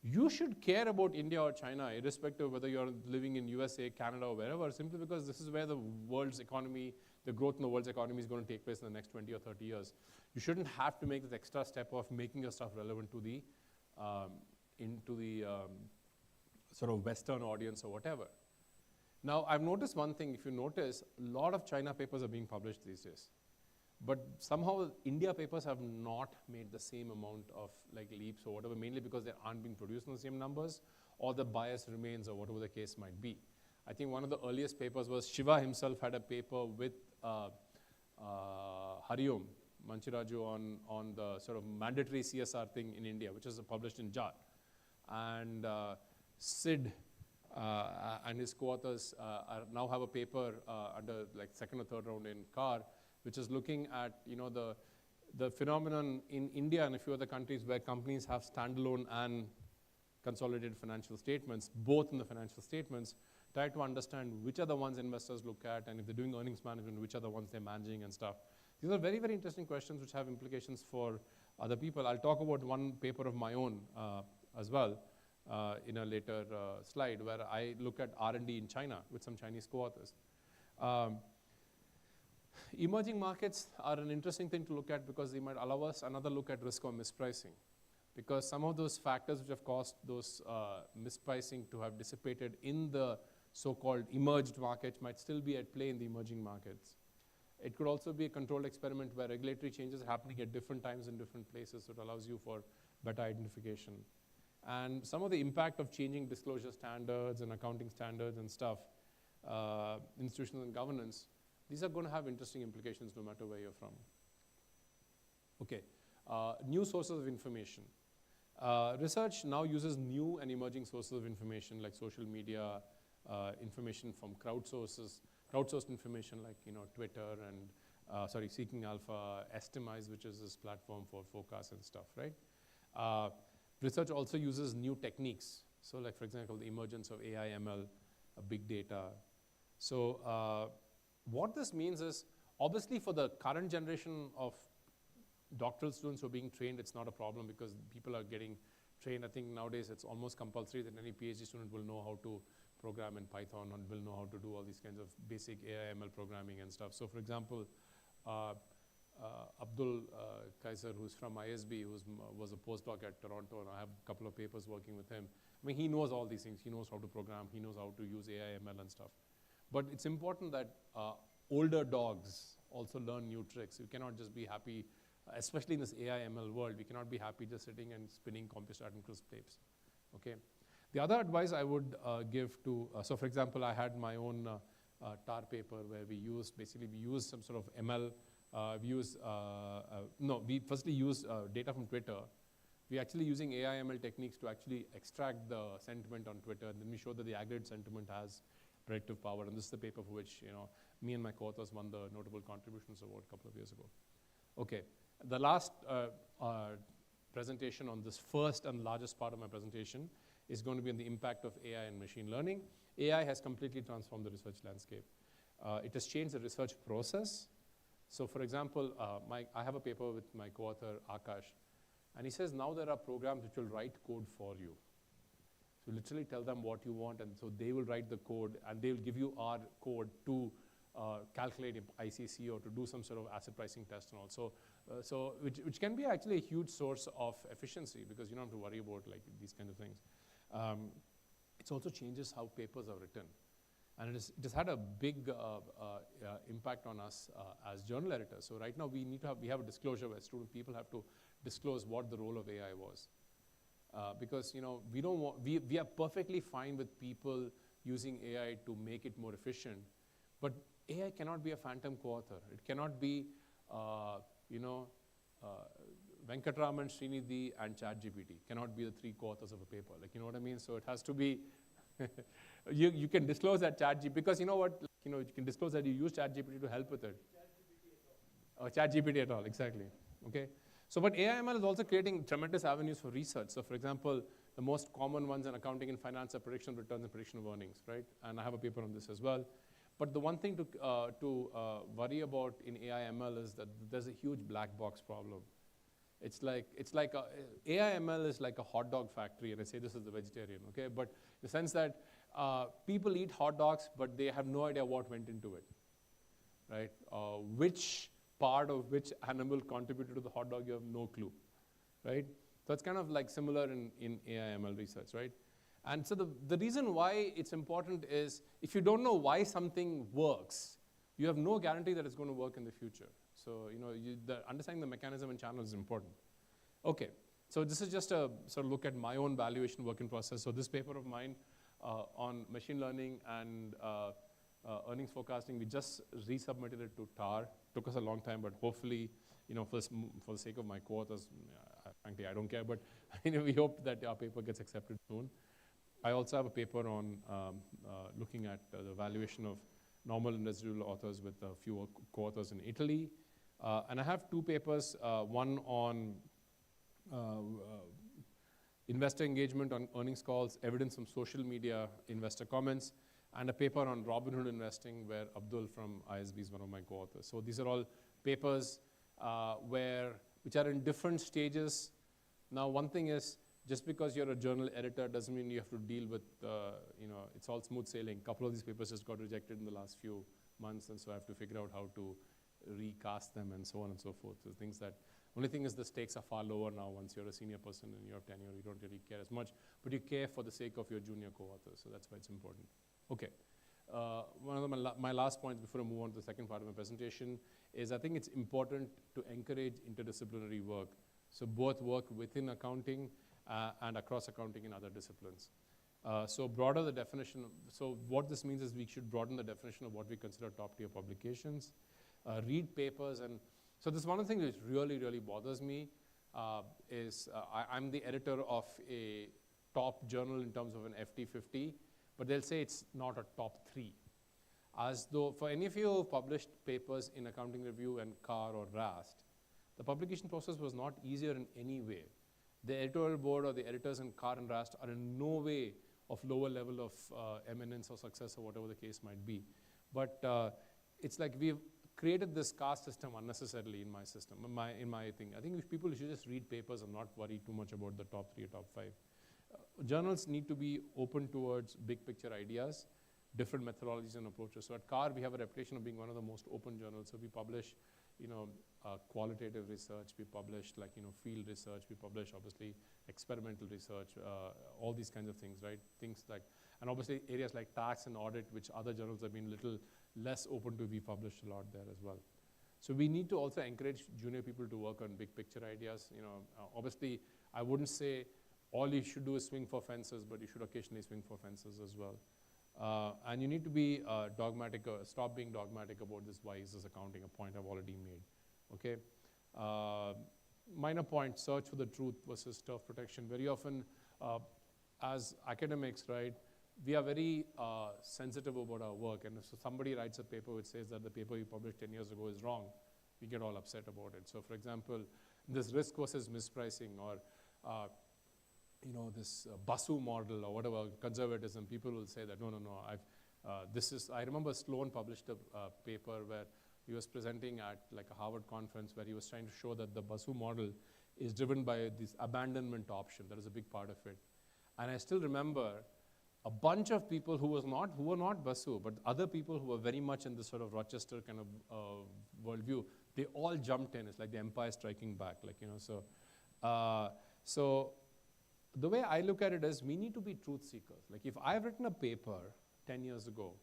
you should care about India or China, irrespective of whether you're living in USA, Canada, or wherever, simply because this is where the world's economy, the growth in the world's economy is going to take place in the next 20 or 30 years. You shouldn't have to make this extra step of making your stuff relevant to the, sort of Western audience or whatever. Now, I've noticed one thing. If you notice, a lot of China papers are being published these days. But somehow, India papers have not made the same amount of like leaps or whatever, mainly because they aren't being produced in the same numbers, or the bias remains, or whatever the case might be. I think one of the earliest papers was Shiva himself had a paper with Hariom Manchiraju on the sort of mandatory CSR thing in India, which is published in JAR. And Sid and his co-authors now have a paper under like second or third round in CAR, which is looking at the phenomenon in India and a few other countries where companies have standalone and consolidated financial statements, both in the financial statements, try to understand which are the ones investors look at, and if they're doing earnings management, which are the ones they're managing and stuff. These are very, very interesting questions which have implications for other people. I'll talk about one paper of my own as well in a later slide, where I look at R&D in China with some Chinese co-authors. Emerging markets are an interesting thing to look at because they might allow us another look at risk or mispricing. Because some of those factors which have caused those mispricing to have dissipated in the so-called emerged markets might still be at play in the emerging markets. It could also be a controlled experiment where regulatory changes are happening at different times in different places, so it allows you for better identification. And some of the impact of changing disclosure standards and accounting standards and stuff, institutional and governance, these are going to have interesting implications no matter where you're from. Okay, new sources of information. Research now uses new and emerging sources of information like social media, information from crowdsourced information like Twitter and Seeking Alpha, Estimize, which is this platform for forecasts and stuff, right? Research also uses new techniques. So like, for example, the emergence of AI, ML, big data. So what this means is, obviously for the current generation of doctoral students who are being trained, it's not a problem because people are getting trained. I think nowadays it's almost compulsory that any PhD student will know how to program in Python and will know how to do all these kinds of basic AI, ML programming and stuff. So for example, Abdul Kaiser, who's from ISB, was a postdoc at Toronto, and I have a couple of papers working with him. I mean, he knows all these things. He knows how to program. He knows how to use AI, ML and stuff. But it's important that older dogs also learn new tricks. You cannot just be happy, especially in this AI, ML world, we cannot be happy just sitting and spinning CompuStat and CRISP tapes, okay? The other advice I would give to, so for example, I had my own TAR paper where we used some sort of ML, we firstly used data from Twitter. We're actually using AI, ML techniques to actually extract the sentiment on Twitter, and then we show that the aggregate sentiment has predictive power, and this is the paper for which, me and my co-authors won the Notable Contributions Award a couple of years ago. Okay, the last presentation on this first and largest part of my presentation is going to be on the impact of AI and machine learning. AI has completely transformed the research landscape. It has changed the research process. So for example, I have a paper with my co-author Akash, and he says now there are programs which will write code for you. So literally tell them what you want, and so they will write the code, and they will give you our code to calculate ICC or to do some sort of asset pricing test and all. So which can be actually a huge source of efficiency because you don't have to worry about like these kind of things. It also changes how papers are written. And it has had a big impact on us as journal editors. So right now we have a disclosure where people have to disclose what the role of AI was. Because we are perfectly fine with people using AI to make it more efficient, but AI cannot be a phantom co-author. It cannot be, Venkatraman, Srinidhi, and ChatGPT cannot be the three co-authors of a paper. Like, you know what I mean? So it has to be, you can disclose that ChatGPT, because you know what, you can disclose that you use ChatGPT to help with it. ChatGPT at all, exactly, okay? So, but AI/ML is also creating tremendous avenues for research. So for example, the most common ones in accounting and finance are prediction of returns and prediction of earnings, right? And I have a paper on this as well. But the one thing to worry about in AI/ML is that there's a huge black box problem. It's like AI/ML is like a hot dog factory, and I say this as a vegetarian, okay? But in the sense that people eat hot dogs, but they have no idea what went into it, right? Which part of which animal contributed to the hot dog, you have no clue, right? So it's kind of like similar in AI/ML research, right? And so the reason why it's important is if you don't know why something works, you have no guarantee that it's going to work in the future. So understanding the mechanism and channel is important. Okay, so this is just a sort of look at my own valuation work in process. So this paper of mine on machine learning and earnings forecasting, we just resubmitted it to TAR. Took us a long time, but hopefully, for the sake of my co-authors, frankly, I don't care, but we hope that our paper gets accepted soon. I also have a paper on looking at the valuation of normal and residual authors with a few co-authors in Italy. And I have two papers, one on investor engagement on earnings calls, evidence from social media investor comments, and a paper on Robinhood investing where Abdul from ISB is one of my co-authors. So these are all papers which are in different stages. Now, one thing is, just because you're a journal editor doesn't mean you have to deal with, it's all smooth sailing. A couple of these papers just got rejected in the last few months, and so I have to figure out how to recast them and so on and so forth. So only thing is the stakes are far lower now once you're a senior person and you have tenure, you don't really care as much, but you care for the sake of your junior co-authors, so that's why it's important. Okay, one of my last points before I move on to the second part of my presentation is I think it's important to encourage interdisciplinary work. So both work within accounting and across accounting in other disciplines. So broader the definition, so what this means is we should broaden the definition of what we consider top tier publications, read papers, and so this one of the things which really, really bothers me is I'm the editor of a top journal in terms of an FT50, but they'll say it's not a top 3. as though, for any of you who published papers in Accounting Review and CAR or RAST, the publication process was not easier in any way. The editorial board or the editors in CAR and RAST are in no way of lower level of eminence or success or whatever the case might be. But it's like we've created this caste system unnecessarily in my system, in my thing. I think people should just read papers and not worry too much about the top 3 or top 5. Journals need to be open towards big picture ideas, different methodologies and approaches. So at CAR, we have a reputation of being one of the most open journals. So we publish, qualitative research, we publish field research, we publish obviously experimental research, all these kinds of things, right? Things like, and obviously areas like tax and audit, which other journals have been little less open to, we publish a lot there as well. So we need to also encourage junior people to work on big picture ideas. Obviously, I wouldn't say all you should do is swing for fences, but you should occasionally swing for fences as well. And you need to be dogmatic, stop being dogmatic about this, why is this accounting, a point I've already made, okay? Minor point, search for the truth versus turf protection. Very often, as academics, right, we are very sensitive about our work, and if somebody writes a paper which says that the paper you published 10 years ago is wrong, we get all upset about it. So for example, this risk versus mispricing, or this Basu model or whatever, conservatism, people will say that, no, I remember Sloan published a paper where he was presenting at like a Harvard conference where he was trying to show that the Basu model is driven by this abandonment option. That is a big part of it. And I still remember a bunch of people who were not Basu, but other people who were very much in this sort of Rochester kind of worldview, they all jumped in. It's like the empire striking back, so the way I look at it is we need to be truth seekers. Like if I've written a paper 10 years ago,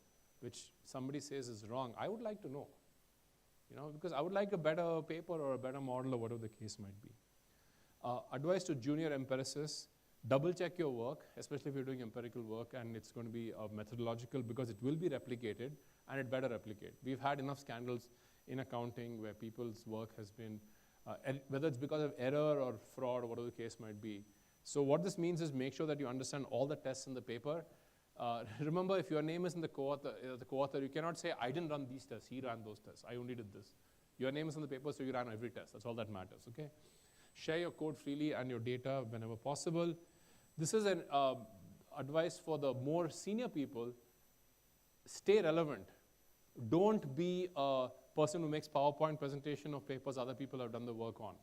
which somebody says is wrong, I would like to know, because I would like a better paper or a better model or whatever the case might be. Advice to junior empiricists, double check your work, especially if you're doing empirical work and it's going to be methodological, because it will be replicated and it better replicate. We've had enough scandals in accounting where people's work has been, whether it's because of error or fraud or whatever the case might be. So what this means is make sure that you understand all the tests in the paper. Remember, if your name is in the co-author, you cannot say, I didn't run these tests, he ran those tests, I only did this. Your name is in the paper, so you ran every test. That's all that matters, okay? Share your code freely and your data whenever possible. This is an advice for the more senior people. Stay relevant. Don't be a person who makes PowerPoint presentation of papers other people have done the work on,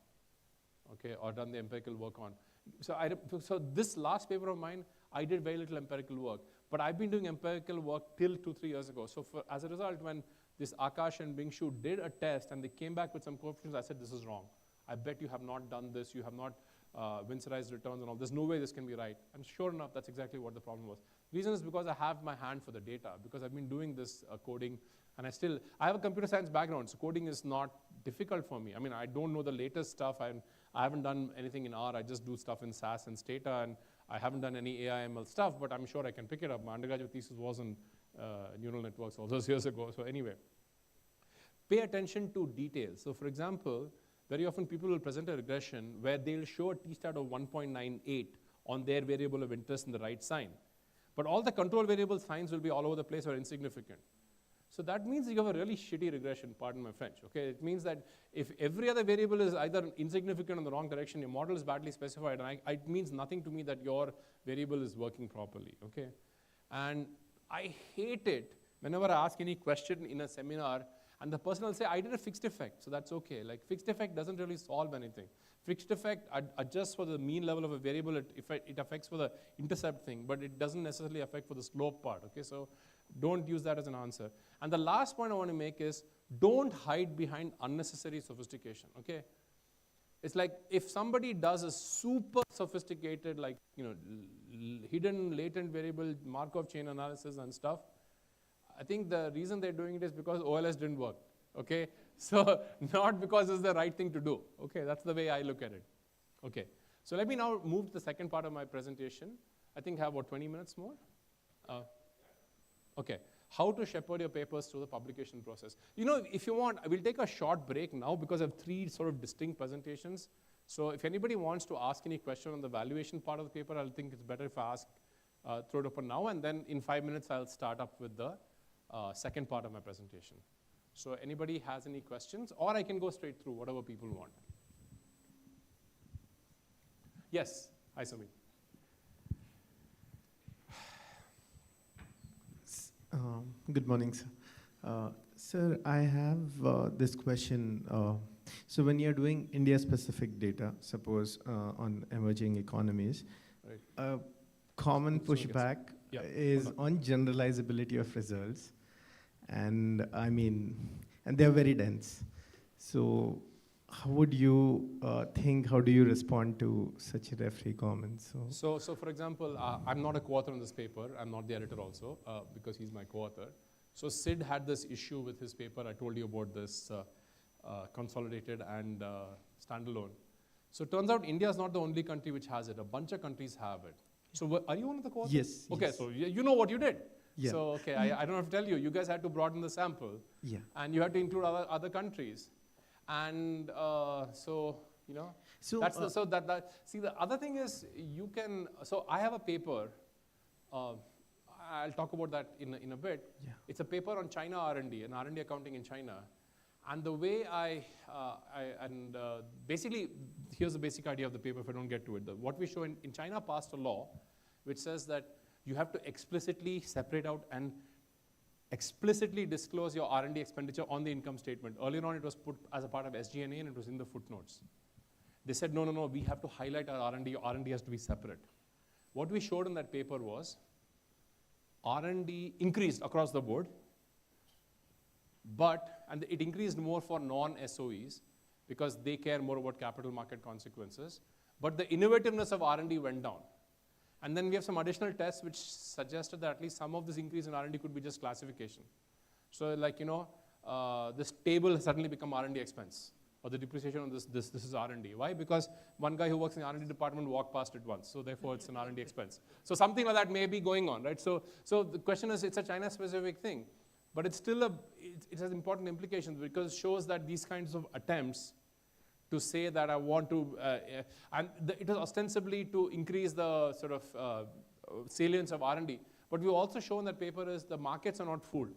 okay, or done the empirical work on. So this last paper of mine, I did very little empirical work, but I've been doing empirical work till 2-3 years ago. So as a result, when this Akash and Bingshu did a test and they came back with some coefficients, I said, this is wrong. I bet you have not done this, you have not Winsorized returns and all. There's no way this can be right. And sure enough, that's exactly what the problem was. Reason is because I have my hand for the data, because I've been doing this coding, and I have a computer science background, so coding is not difficult for me. I mean, I don't know the latest stuff. I haven't done anything in R. I just do stuff in SAS and Stata, and I haven't done any AI ML stuff, but I'm sure I can pick it up. My undergraduate thesis was in neural networks all those years ago. So anyway, pay attention to details. So for example, very often people will present a regression where they'll show a t-stat of 1.98 on their variable of interest in the right sign. But all the control variable signs will be all over the place or insignificant. So that means you have a really shitty regression, pardon my French, okay? It means that if every other variable is either insignificant in the wrong direction, your model is badly specified, and it means nothing to me that your variable is working properly, okay? And I hate it whenever I ask any question in a seminar, and the person will say, I did a fixed effect, so that's okay. Like, fixed effect doesn't really solve anything. Fixed effect adjusts for the mean level of a variable, it affects for the intercept thing, but it doesn't necessarily affect for the slope part, okay? So don't use that as an answer. And the last point I want to make is, don't hide behind unnecessary sophistication, okay? It's like, if somebody does a super sophisticated, like, hidden latent variable Markov chain analysis and stuff, I think the reason they're doing it is because OLS didn't work, okay? So not because it's the right thing to do, okay? That's the way I look at it, okay? So let me now move to the second part of my presentation. I think I have about 20 minutes more. Okay, how to shepherd your papers through the publication process. If you want, we'll take a short break now because I have 3 sort of distinct presentations. So if anybody wants to ask any question on the valuation part of the paper, I think it's better if I ask, throw it open now, and then in 5 minutes I'll start up with the second part of my presentation. So anybody has any questions? Or I can go straight through whatever people want. Yes, hi Samir. Good morning, sir. Sir, I have this question. So when you're doing India-specific data, suppose on emerging economies, Right. a common pushback is on generalizability of results. And I mean, and they're very dense. So how would you think, how do you respond to such referee comments? So for example, I'm not a co-author on this paper. I'm not the editor also, because he's my co-author. So Sid had this issue with his paper. I told you about this consolidated and standalone. So it turns out India is not the only country which has it. A bunch of countries have it. So are you one of the co-authors? Yes. Okay, yes. so you know what you did. Yeah. So, okay, I don't have to tell you. You guys had to broaden the sample. Yeah. And you had to include other countries. And so, you know, So, that's see, the other thing is you can, so I have a paper, I'll talk about that in a bit. Yeah. It's a paper on China R&D and R&D accounting in China. And the way basically, here's the basic idea of the paper if I don't get to it. What we show in China passed a law which says that you have to explicitly separate out and explicitly disclose your R&D expenditure on the income statement. Earlier on, it was put as a part of SG&A and it was in the footnotes. They said, no, we have to highlight our R&D. R&D has to be separate. What we showed in that paper was R&D increased across the board, and it increased more for non-SOEs because they care more about capital market consequences, but the innovativeness of R&D went down. And then we have some additional tests which suggested that at least some of this increase in R&D could be just classification. So like, you know, this table has suddenly become R&D expense, or the depreciation on this is R&D. Why? Because one guy who works in the R&D department walked past it once, so therefore it's an R&D expense. So something like that may be going on, right? So the question is, it's a China-specific thing, but it's still it has important implications because it shows that these kinds of attempts to say that I want to, it was ostensibly to increase the sort of salience of R&D. But we've also shown that paper is the markets are not fooled.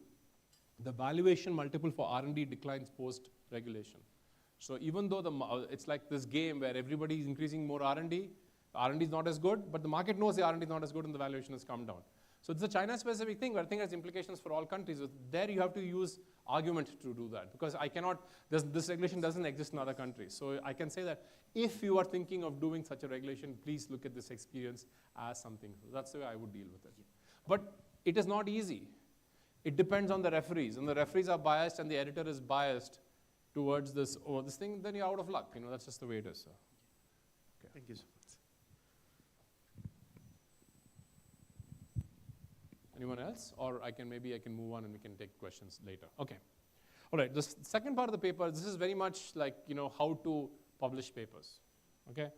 The valuation multiple for R&D declines post-regulation. So even though it's like this game where everybody is increasing more R&D is not as good, but the market knows the R&D is not as good and the valuation has come down. So it's a China-specific thing, but I think it has implications for all countries. There you have to use argument to do that, because this regulation doesn't exist in other countries. So I can say that if you are thinking of doing such a regulation, please look at this experience as something. So that's the way I would deal with it. But it is not easy. It depends on the referees, and the referees are biased and the editor is biased towards this thing, then you're out of luck. You know, that's just the way it is. So. Okay. Thank you so much. Anyone else? Or maybe I can move on and we can take questions later. Okay. All right, the second part of the paper, this is very much like, you know, how to publish papers, okay?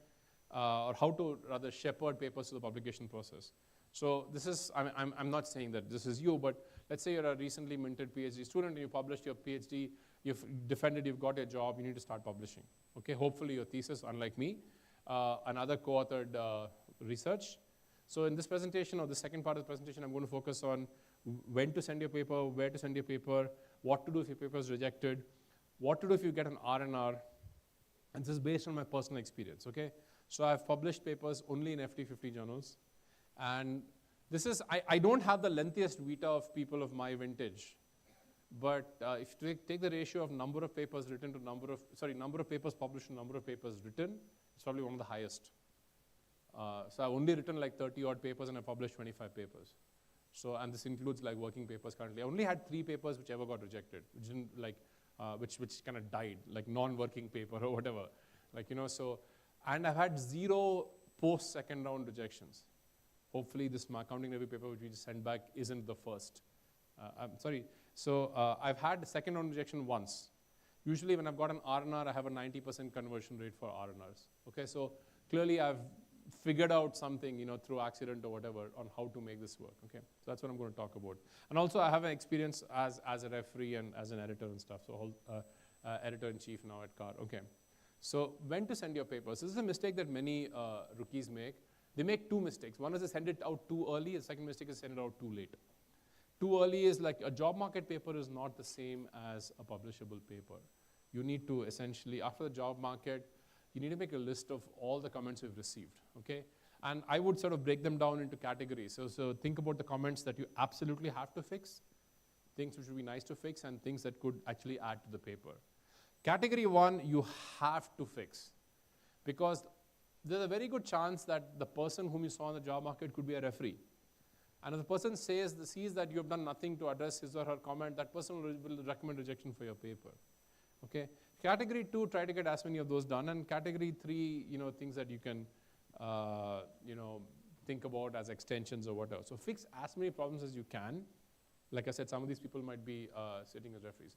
Or how to rather shepherd papers to the publication process. So this is, I'm not saying that this is you, but let's say you're a recently minted PhD student and you published your PhD, you've defended, you've got a job, you need to start publishing, okay? Hopefully your thesis, unlike me, another co-authored research. So in this presentation, or the second part of the presentation, I'm going to focus on when to send your paper, where to send your paper, what to do if your paper is rejected, what to do if you get an R&R, and this is based on my personal experience, okay? So I've published papers only in FT50 journals, and this is, I don't have the lengthiest vita of people of my vintage, but if you take the ratio of number of papers written to number of papers published to number of papers written, it's probably one of the highest. So I've only written like 30 odd papers and I published 25 papers. So, and this includes like working papers currently. I only had 3 papers which ever got rejected, which didn't like, which kind of died, like non-working paper or whatever. Like, you know, so, and I've had 0 post-second round rejections. Hopefully this accounting review paper which we just sent back isn't the first. I'm sorry. So I've had second round rejection once. Usually when I've got an R&R, I have a 90% conversion rate for R&Rs. Okay, so clearly I've figured out something, you know, through accident or whatever on how to make this work, okay? So that's what I'm going to talk about. And also I have an experience as a referee and as an editor and stuff, so editor-in-chief now at CAR, okay. So when to send your papers? This is a mistake that many rookies make. They make 2 mistakes. One is they send it out too early, the second mistake is send it out too late. Too early is like a job market paper is not the same as a publishable paper. You need to essentially, after the job market, you need to make a list of all the comments you've received, okay? And I would sort of break them down into categories. So think about the comments that you absolutely have to fix, things which would be nice to fix, and things that could actually add to the paper. Category 1, you have to fix, because there's a very good chance that the person whom you saw in the job market could be a referee. And if the person sees that you have done nothing to address his or her comment, that person will recommend rejection for your paper. Okay. Category 2, try to get as many of those done. And category 3, things that you can, think about as extensions or whatever. So fix as many problems as you can. Like I said, some of these people might be sitting as referees.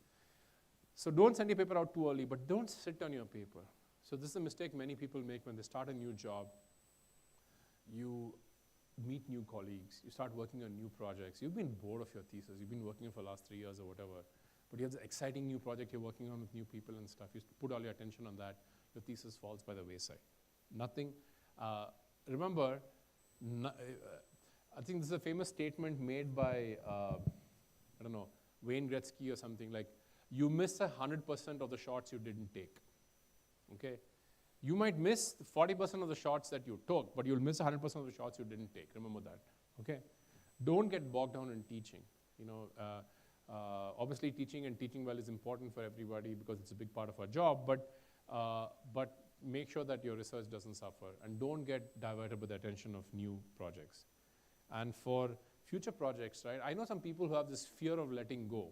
So don't send your paper out too early, but don't sit on your paper. So this is a mistake many people make when they start a new job. You meet new colleagues, you start working on new projects. You've been bored of your thesis, you've been working for the last 3 years or whatever, but you have this exciting new project you're working on with new people and stuff. You put all your attention on that, your thesis falls by the wayside. Nothing. Remember, I think this is a famous statement made by, Wayne Gretzky or something, like, you miss 100% of the shots you didn't take, okay? You might miss 40% of the shots that you took, but you'll miss 100% of the shots you didn't take. Remember that, okay? Don't get bogged down in teaching. Obviously teaching and teaching well is important for everybody because it's a big part of our job, but make sure that your research doesn't suffer, and don't get diverted with the attention of new projects. And for future projects, right, I know some people who have this fear of letting go,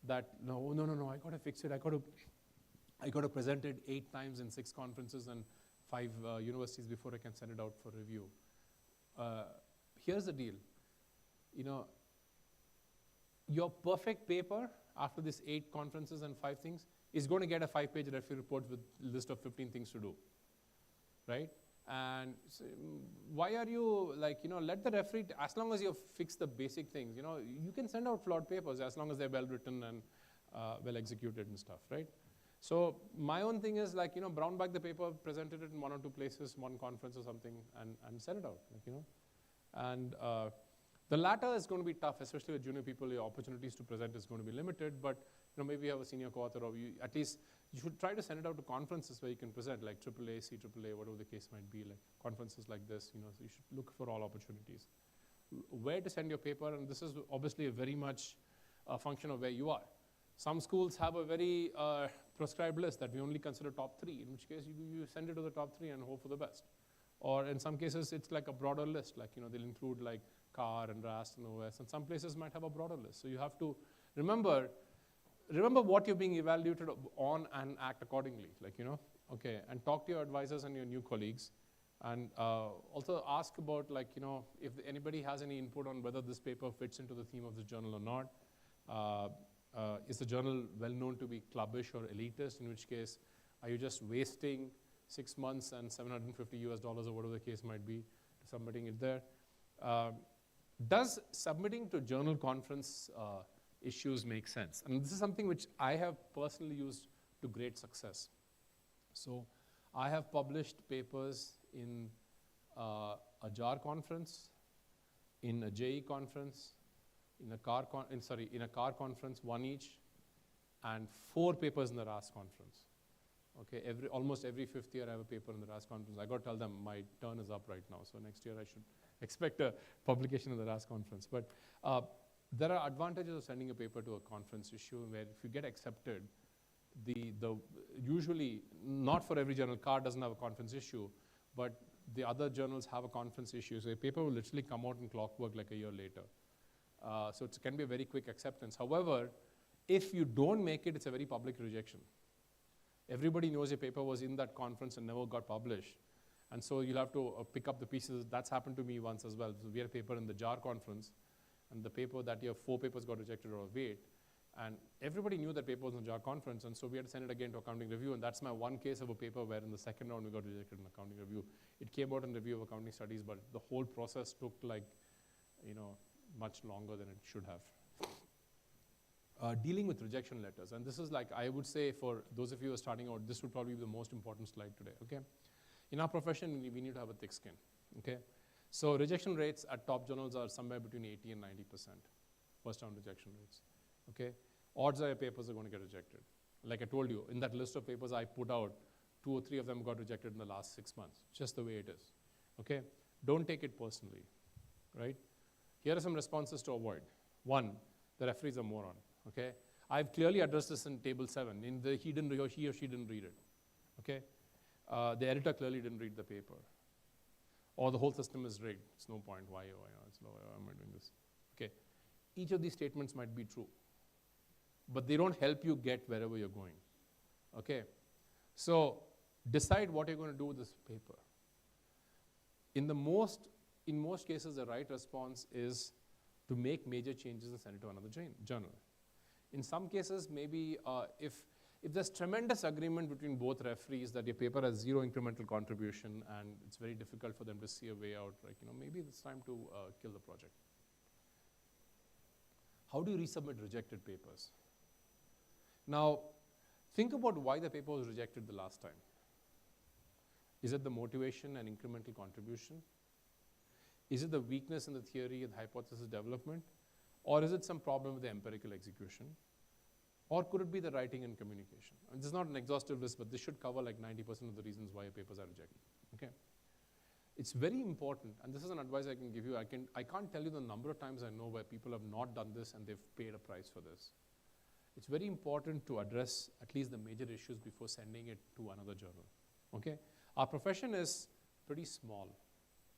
that no, I got to fix it, I got to present it 8 times in 6 conferences and 5 universities before I can send it out for review. Here's the deal. Your perfect paper after this 8 conferences and 5 things is going to get a 5-page referee report with a list of 15 things to do, right? And so why are you let the referee, as long as you fix the basic things, you can send out flawed papers as long as they're well written and well executed and stuff, right? So my own thing is brown bag the paper, presented it in 1 or 2 places, 1 conference or something, and send it out, And the latter is going to be tough, especially with junior people. Your opportunities to present is going to be limited, but maybe you have a senior co-author, or at least you should try to send it out to conferences where you can present, like AAA, CAAA, whatever the case might be, like conferences like this. So you should look for all opportunities. Where to send your paper, and this is obviously very much a function of where you are. Some schools have a very prescribed list that we only consider top 3, in which case you send it to the top 3 and hope for the best. Or in some cases, it's like a broader list, like they'll include like CAR and RAST and OS, and some places might have a broader list. So you have to remember what you're being evaluated on and act accordingly, okay, and talk to your advisors and your new colleagues, and also ask about if anybody has any input on whether this paper fits into the theme of this journal or not. Is the journal well known to be clubbish or elitist, in which case are you just wasting 6 months and $750 or whatever the case might be to submitting it there? Does submitting to journal conference issues make sense? And this is something which I have personally used to great success. So I have published papers in a JAR conference, in a JE conference, in a CAR conference, 1 each, and 4 papers in the RAS conference. Okay, almost every 5th year I have a paper in the RAS conference. I got to tell them my turn is up right now, so next year I should expect a publication in the RAS conference. But there are advantages of sending a paper to a conference issue, where if you get accepted, usually, not for every journal, CAR doesn't have a conference issue, but the other journals have a conference issue, so a paper will literally come out in clockwork like a year later. So it can be a very quick acceptance. However, if you don't make it, it's a very public rejection. Everybody knows your paper was in that conference and never got published. And so you'll have to pick up the pieces. That's happened to me once as well. So we had a paper in the JAR conference, and the paper that year, 4 papers got rejected out of 8. And everybody knew that paper was in the JAR conference, and so we had to send it again to accounting review. And that's my one case of a paper where in the second round we got rejected in accounting review. It came out in review of accounting studies, but the whole process took much longer than it should have. Dealing with rejection letters, and this is I would say for those of you who are starting out, this would probably be the most important slide today, okay? In our profession, we need to have a thick skin, okay? So rejection rates at top journals are somewhere between 80 and 90% first round rejection rates, okay? Odds are your papers are going to get rejected. Like I told you, in that list of papers I put out, 2 or 3 of them got rejected in the last 6 months, just the way it is, okay? Don't take it personally, right? Here are some responses to avoid. 1, the referee is a moron, okay? I've clearly addressed this in table 7. He or she didn't read it, okay? The editor clearly didn't read the paper. Or the whole system is rigged. It's no point. Why am I doing this? Okay. Each of these statements might be true, but they don't help you get wherever you're going, okay? So decide what you're going to do with this paper. In most cases, the right response is to make major changes and send it to another journal. In some cases, maybe if there's tremendous agreement between both referees that your paper has 0 incremental contribution and it's very difficult for them to see a way out, like, maybe it's time to kill the project. How do you resubmit rejected papers? Now, think about why the paper was rejected the last time. Is it the motivation and incremental contribution? Is it the weakness in the theory and hypothesis development? Or is it some problem with the empirical execution? Or could it be the writing and communication? And this is not an exhaustive list, but this should cover like 90% of the reasons why your papers are rejected, okay? It's very important, and this is an advice I can give you. I can't tell you the number of times I know where people have not done this and they've paid a price for this. It's very important to address at least the major issues before sending it to another journal, okay? Our profession is pretty small,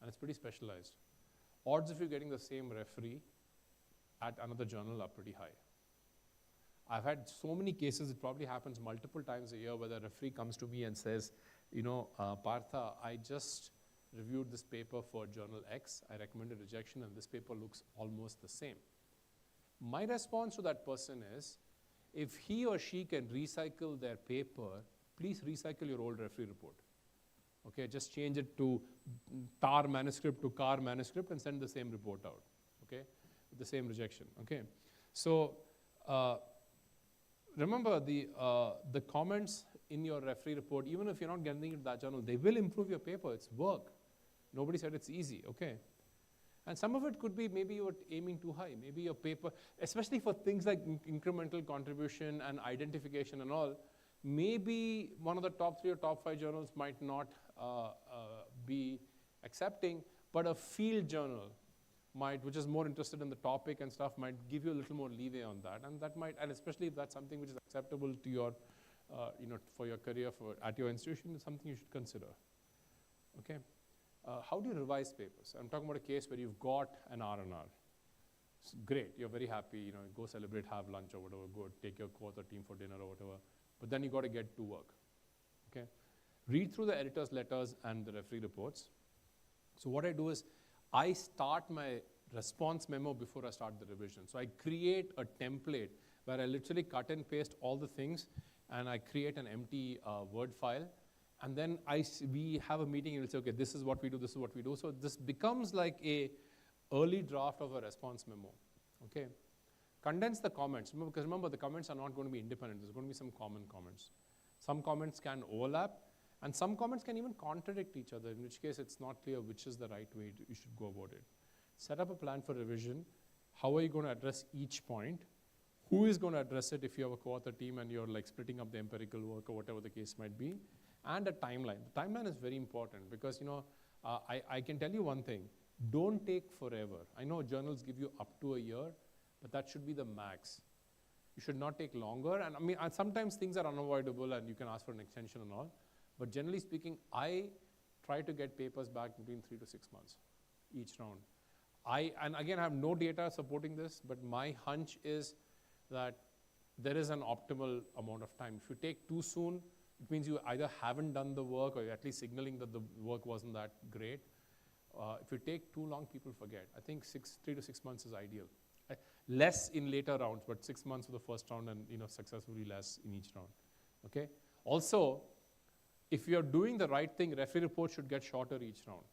and it's pretty specialized. Odds of you getting the same referee at another journal are pretty high. I've had so many cases, it probably happens multiple times a year, where the referee comes to me and says, Partha, I just reviewed this paper for journal X, I recommended rejection, and this paper looks almost the same. My response to that person is, if he or she can recycle their paper, please recycle your old referee report. Okay, just change it to tar manuscript to car manuscript and send the same report out, okay, with the same rejection, okay? So, remember the comments in your referee report, even if you're not getting it to that journal, they will improve your paper. It's work. Nobody said it's easy, okay? And some of it could be maybe you were aiming too high. Maybe your paper, especially for things like incremental contribution and identification and all, maybe one of the top 3 or top 5 journals might not be accepting, but a field journal might, which is more interested in the topic and stuff, might give you a little more leeway on that. And that might, and especially if that's something which is acceptable to your, for your career at your institution, is something you should consider, okay? How do you revise papers? I'm talking about a case where you've got an R&R. It's great, you're very happy, go celebrate, have lunch or whatever, go take your co-author team for dinner or whatever, but then you got to get to work, okay? Read through the editor's letters and the referee reports. So what I do is, I start my response memo before I start the revision. So I create a template where I literally cut and paste all the things, and I create an empty Word file. And then we have a meeting and we'll say, okay, this is what we do, this is what we do. So this becomes like a early draft of a response memo, okay? Condense the comments, because remember, the comments are not going to be independent. There's going to be some common comments. Some comments can overlap, and some comments can even contradict each other, in which case it's not clear which is the right way you should go about it. Set up a plan for revision. How are you going to address each point? Who is going to address it if you have a co-author team and you're like splitting up the empirical work or whatever the case might be? And a timeline. The timeline is very important because, I can tell you one thing. Don't take forever. I know journals give you up to a year, but that should be the max. You should not take longer. And I mean, sometimes things are unavoidable and you can ask for an extension and all. But generally speaking, I try to get papers back between 3 to 6 months each round. And again, I have no data supporting this, but my hunch is that there is an optimal amount of time. If you take too soon, it means you either haven't done the work or you're at least signaling that the work wasn't that great. If you take too long, people forget. I think 3 to 6 months is ideal. Less in later rounds, but 6 months for the first round and successfully less in each round. Okay. Also, if you're doing the right thing, referee reports should get shorter each round.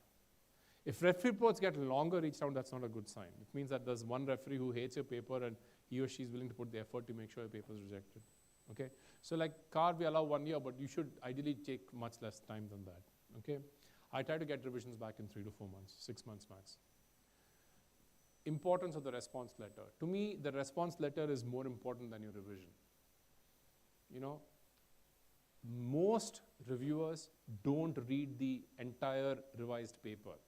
If referee reports get longer each round, that's not a good sign. It means that there's one referee who hates your paper and he or she is willing to put the effort to make sure your paper is rejected. Okay. So like CAR, we allow 1 year, but you should ideally take much less time than that. Okay. I try to get revisions back in 3 to 4 months, 6 months max. importance of the response letter. To me, the response letter is more important than your revision. You know, most reviewers don't read the entire revised paper.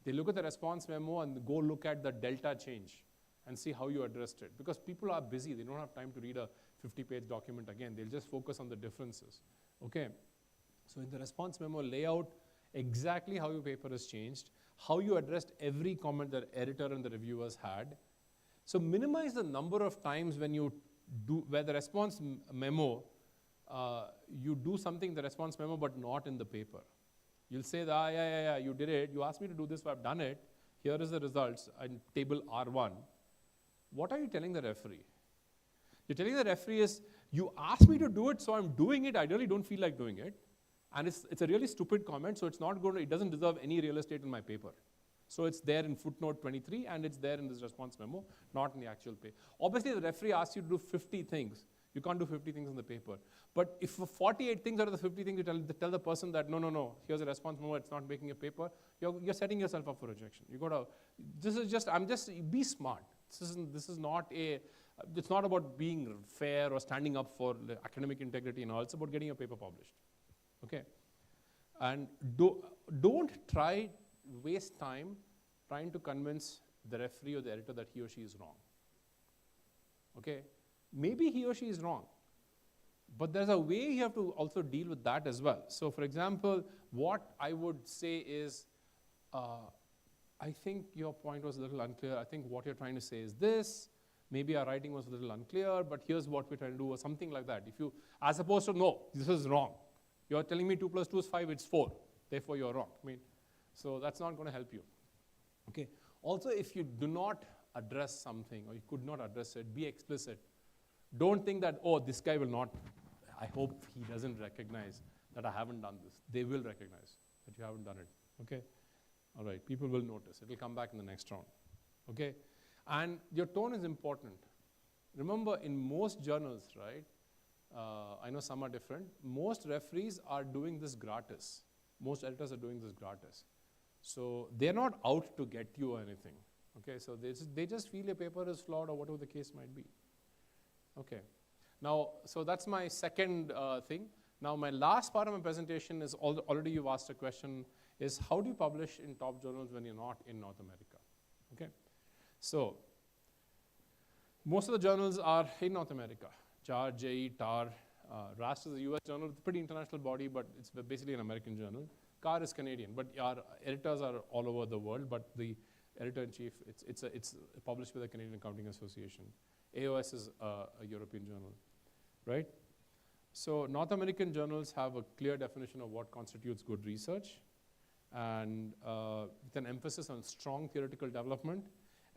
They look at the response memo and go look at the delta change and see how you addressed it. Because people are busy, they don't have time to read a 50-page document again. They'll just focus on the differences, okay? So in the response memo, lay out exactly how your paper has changed, how you addressed every comment that editor and the reviewers had. So minimize the number of times when you do, where the response memo, you do something in the response memo but not in the paper. You'll say that, yeah, you did it. You asked me to do this, I've done it. Here is the results in table R1. What are you telling the referee? You're telling the referee is, you asked me to do it, so I'm doing it. I really don't feel like doing it. And it's a really stupid comment, so it's not going to, it doesn't deserve any real estate in my paper. So it's there in footnote 23, and it's there in this response memo, not in the actual paper. Obviously, the referee asks you to do 50 things. You can't do 50 things in the paper. But if for 48 things out of the 50 things, you tell the person that, no, here's a response memo, it's not making a paper, you're setting yourself up for rejection. You gotta, be smart. This is not it's not about being fair or standing up for academic integrity and all, it's about getting your paper published, okay? And don't waste time trying to convince the referee or the editor that he or she is wrong, okay? Maybe he or she is wrong, but there's a way you have to also deal with that as well. So for example, what I would say is, I think your point was a little unclear. I think what you're trying to say is this. Maybe our writing was a little unclear, but here's what we're trying to do, or something like that. If you, as opposed to, no, this is wrong. You're telling me 2 + 2 is 5, it's 4. Therefore, you're wrong. I mean, so that's not going to help you. Okay. Also, if you do not address something, or you could not address it, be explicit. Don't think that, oh, this guy will not, I hope he doesn't recognize that I haven't done this. They will recognize that you haven't done it, okay? All right, people will notice. It will come back in the next round, okay? And your tone is important. Remember, in most journals, right, I know some are different, most referees are doing this gratis. Most editors are doing this gratis. So they're not out to get you or anything, okay? So they just feel your paper is flawed or whatever the case might be. Okay, now, so that's my second thing. Now, my last part of my presentation is, already you've asked a question, is how do you publish in top journals when you're not in North America, okay? So, most of the journals are in North America. JAR, JAE, TAR, RAST is a US journal, it's a pretty international body, but it's basically an American journal. CAR is Canadian, but our editors are all over the world, but the editor-in-chief, it's published by the Canadian Accounting Association. AOS is a European journal, right? So North American journals have a clear definition of what constitutes good research, and with an emphasis on strong theoretical development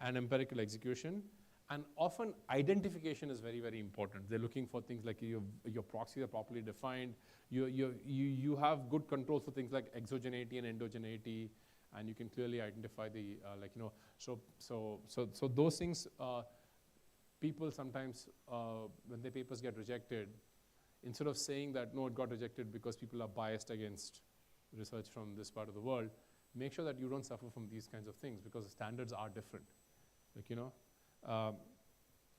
and empirical execution. And often identification is very, very important. They're looking for things like your proxies are properly defined. You have good controls for things like exogeneity and endogeneity, and you can clearly identify the so those things. People sometimes, when their papers get rejected, instead of saying that, no, it got rejected because people are biased against research from this part of the world, make sure that you don't suffer from these kinds of things because the standards are different,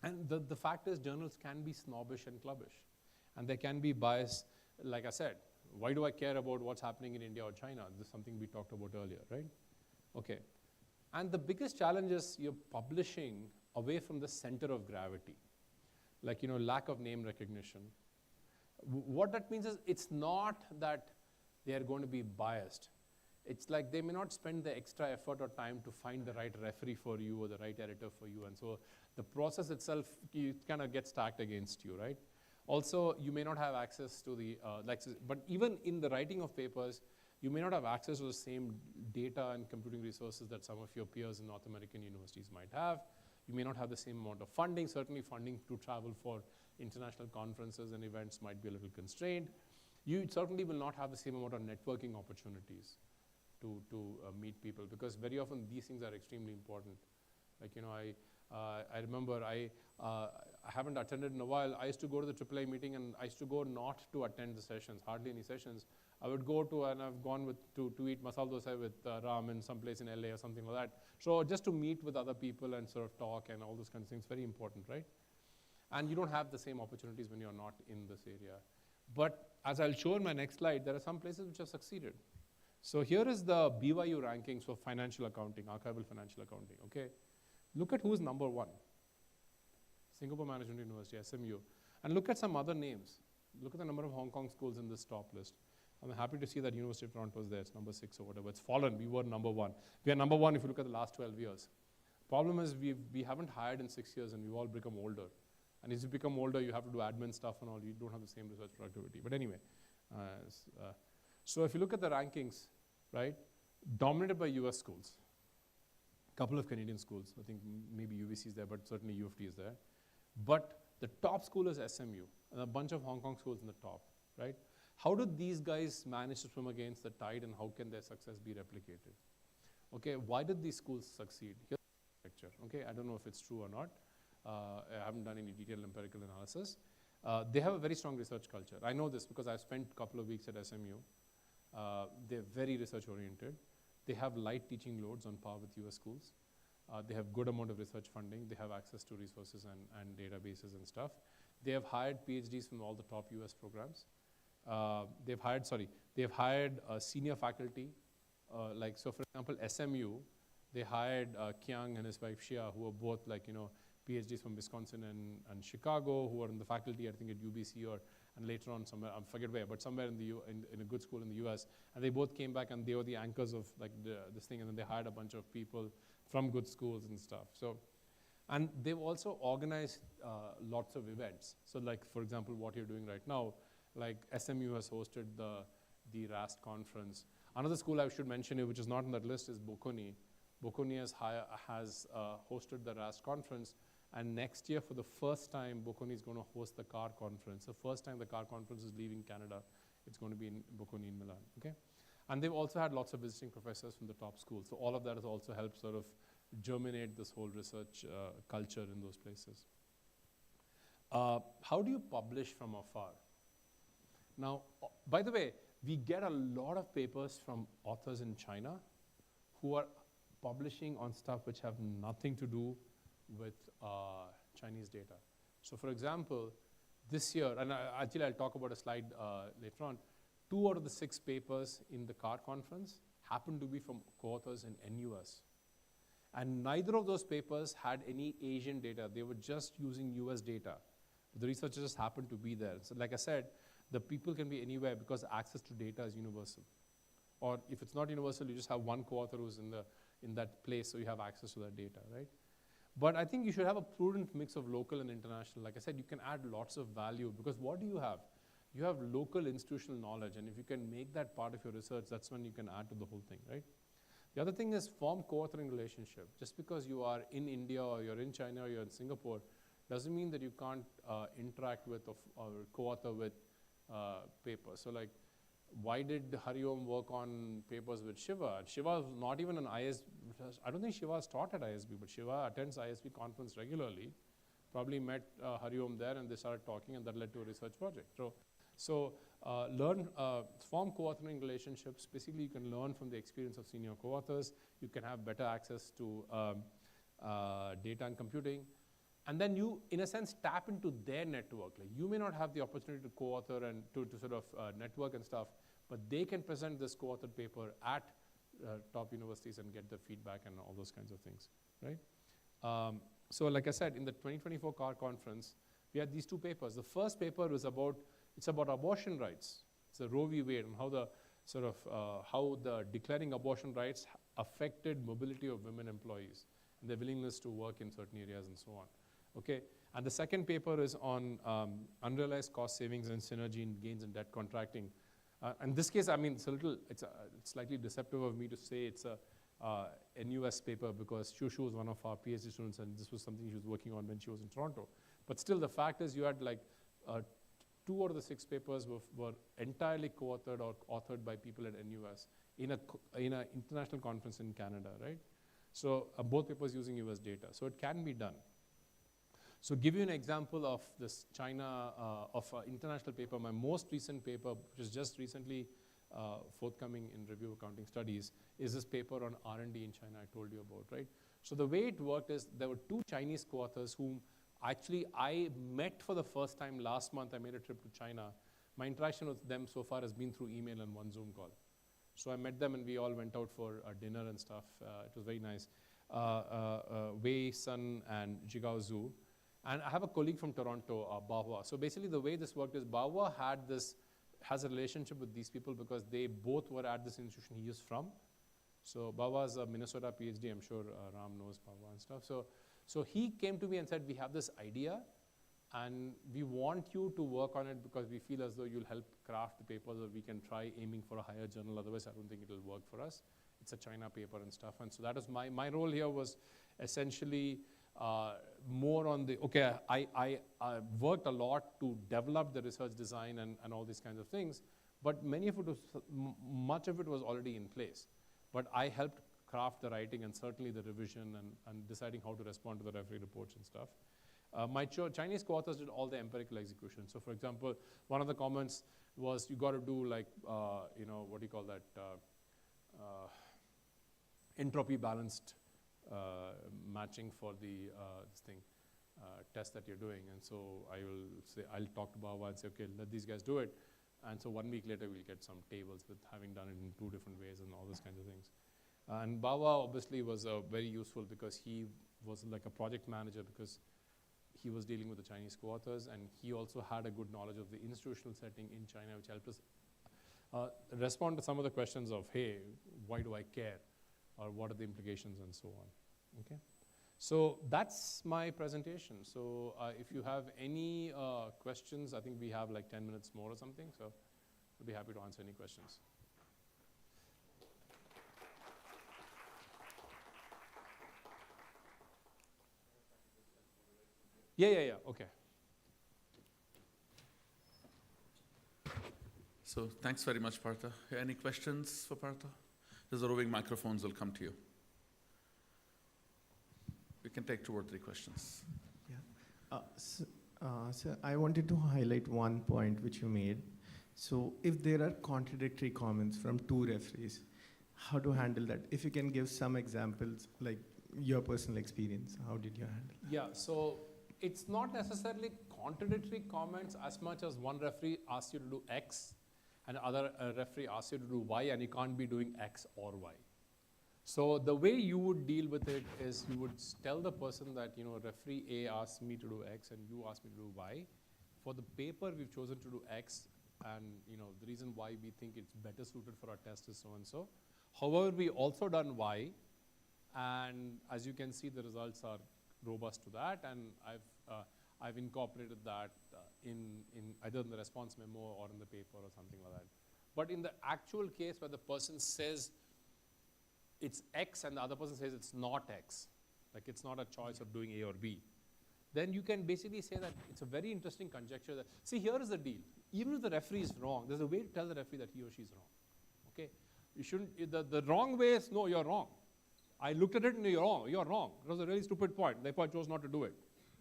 and the fact is journals can be snobbish and clubbish, and they can be biased. Like I said, why do I care about what's happening in India or China? This is something we talked about earlier, right? Okay, and the biggest challenge is you're publishing away from the center of gravity, lack of name recognition. What that means is it's not that they are going to be biased. It's like they may not spend the extra effort or time to find the right referee for you or the right editor for you, and so the process itself, you kind of get stacked against you, right? Also, you may not have access to the, but even in the writing of papers, you may not have access to the same data and computing resources that some of your peers in North American universities might have. You may not have the same amount of funding. Certainly funding to travel for international conferences and events might be a little constrained. You certainly will not have the same amount of networking opportunities to meet people, because very often these things are extremely important. I remember I haven't attended in a while. I used to go to the AAA meeting, and I used to go not to attend the sessions, hardly any sessions. I would go to, and I've gone to eat masala dosa with ramen someplace in LA or something like that. So just to meet with other people and sort of talk and all those kinds of things, very important, right? And you don't have the same opportunities when you're not in this area. But as I'll show in my next slide, there are some places which have succeeded. So here is the BYU rankings for financial accounting, archival financial accounting, okay? Look at who's number 1. Singapore Management University, SMU. And look at some other names. Look at the number of Hong Kong schools in this top list. I'm happy to see that University of Toronto is there. It's number 6 or whatever. It's fallen. We were number 1. We are number 1 if you look at the last 12 years. Problem is we haven't hired in 6 years, and we've all become older. And as you become older, you have to do admin stuff and all. You don't have the same research productivity. But anyway, so if you look at the rankings, right, dominated by US schools. A couple of Canadian schools. I think maybe UBC is there, but certainly U of T is there. But the top school is SMU, and a bunch of Hong Kong schools in the top, right? How did these guys manage to swim against the tide, and how can their success be replicated? Okay, why did these schools succeed? Here's the picture, okay? I don't know if it's true or not. I haven't done any detailed empirical analysis. They have a very strong research culture. I know this because I've spent a couple of weeks at SMU. They're very research oriented. They have light teaching loads on par with US schools. They have good amount of research funding. They have access to resources and databases and stuff. They have hired PhDs from all the top US programs. They've hired senior faculty. So for example, SMU, they hired Kiang and his wife Shia, who are both PhDs from Wisconsin and Chicago, who are in the faculty, I think at UBC and later on somewhere, I forget where, but somewhere in a good school in the US. And they both came back, and they were the anchors of this thing, and then they hired a bunch of people from good schools and stuff. So, and they've also organized lots of events. So for example, what you're doing right now, SMU has hosted the RAST conference. Another school I should mention, which is not on that list, is Bocconi. Bocconi has hosted the RAST conference, and next year, for the first time, Bocconi is going to host the CAR conference. The first time the CAR conference is leaving Canada, it's going to be in Bocconi in Milan, okay? And they've also had lots of visiting professors from the top schools. So all of that has also helped sort of germinate this whole research culture in those places. How do you publish from afar? Now, by the way, we get a lot of papers from authors in China who are publishing on stuff which have nothing to do with Chinese data. So for example, this year, and actually I'll talk about a slide later on, 2 out of the 6 papers in the CAR conference happened to be from co-authors in NUS. And neither of those papers had any Asian data. They were just using US data. The researchers just happened to be there. So like I said, the people can be anywhere because access to data is universal. Or if it's not universal, you just have one co-author who's in that place, so you have access to that data, right? But I think you should have a prudent mix of local and international. Like I said, you can add lots of value, because what do you have? You have local institutional knowledge, and if you can make that part of your research, that's when you can add to the whole thing, right? The other thing is form co-authoring relationship. Just because you are in India or you're in China or you're in Singapore doesn't mean that you can't interact with or co-author with papers. So why did Hariom work on papers with Shiva? Shiva was not even an ISB. I don't think Shiva is taught at ISB, but Shiva attends ISB conference regularly. Probably met Hariom there, and they started talking, and that led to a research project. So form co-authoring relationships. Basically, you can learn from the experience of senior co-authors. You can have better access to data and computing. And then you, in a sense, tap into their network. You may not have the opportunity to co-author and to sort of network and stuff, but they can present this co-authored paper at top universities and get the feedback and all those kinds of things, right? So like I said, in the 2024 CAR conference, we had these 2 papers. The first paper was about abortion rights. It's a Roe v. Wade, and how the declaring abortion rights affected mobility of women employees and their willingness to work in certain areas and so on. Okay, and the second paper is on unrealized cost savings and synergy in gains in debt contracting. In this case, I mean, it's slightly deceptive of me to say it's a NUS paper, because Shushu was one of our PhD students, and this was something she was working on when she was in Toronto. But still, the fact is you had 2 out of the 6 papers were entirely co-authored or authored by people at NUS in an international conference in Canada, right? So both papers using US data. So it can be done. So give you an example of this China, of international paper, my most recent paper, which is just recently forthcoming in Review of Accounting Studies, is this paper on R&D in China I told you about, right? So the way it worked is there were 2 Chinese co-authors whom actually I met for the first time last month. I made a trip to China. My interaction with them so far has been through email and one Zoom call. So I met them and we all went out for dinner and stuff. It was very nice. Wei Sun and Jigao Zhu. And I have a colleague from Toronto, Bahua. So basically the way this worked is Bahua has a relationship with these people because they both were at this institution he is from. So Baba's a Minnesota PhD. I'm sure Ram knows Baba and stuff. So he came to me and said, we have this idea and we want you to work on it because we feel as though you'll help craft the papers or we can try aiming for a higher journal. Otherwise, I don't think it'll work for us. It's a China paper and stuff. And so that was my role here was essentially more on the, okay, I worked a lot to develop the research design and all these kinds of things, but much of it was already in place. But I helped craft the writing and certainly the revision and deciding how to respond to the referee reports and stuff. My Chinese co-authors did all the empirical execution. So for example, one of the comments was you got to do like, what do you call that, entropy balanced matching for the test that you're doing. And so I'll talk to Baba and say, okay, let these guys do it. And so 1 week later, we'll get some tables with having done it in 2 different ways and all those kinds of things. And Baba obviously was very useful because he was like a project manager because he was dealing with the Chinese co-authors and he also had a good knowledge of the institutional setting in China, which helped us respond to some of the questions of, hey, why do I care? Or what are the implications and so on, okay? So that's my presentation. So if you have any questions, I think we have like 10 minutes more or something, so I'll be happy to answer any questions. Yeah, okay. So thanks very much, Partha. Any questions for Partha? There's a roving microphones will come to you. We can take 2 or 3 questions. Yeah. So I wanted to highlight one point which you made. So if there are contradictory comments from 2 referees, how to handle that? If you can give some examples, like your personal experience, how did you handle that? Yeah, so it's not necessarily contradictory comments as much as one referee asks you to do X and other referee asks you to do Y and you can't be doing X or Y. So the way you would deal with it is you would tell the person that, referee A asked me to do X and you asked me to do Y. For the paper, we've chosen to do X and, the reason why we think it's better suited for our test is so and so. However, we also done Y and as you can see, the results are robust to that and I've incorporated that in either in the response memo or in the paper or something like that. But in the actual case where the person says it's X and the other person says it's not X, like it's not a choice of doing A or B, then you can basically say that it's a very interesting conjecture that, see, here is the deal. Even if the referee is wrong, there's a way to tell the referee that he or she is wrong, okay? You shouldn't, the wrong way is, no, you're wrong. I looked at it and you're wrong. It was a really stupid point, therefore I chose not to do it.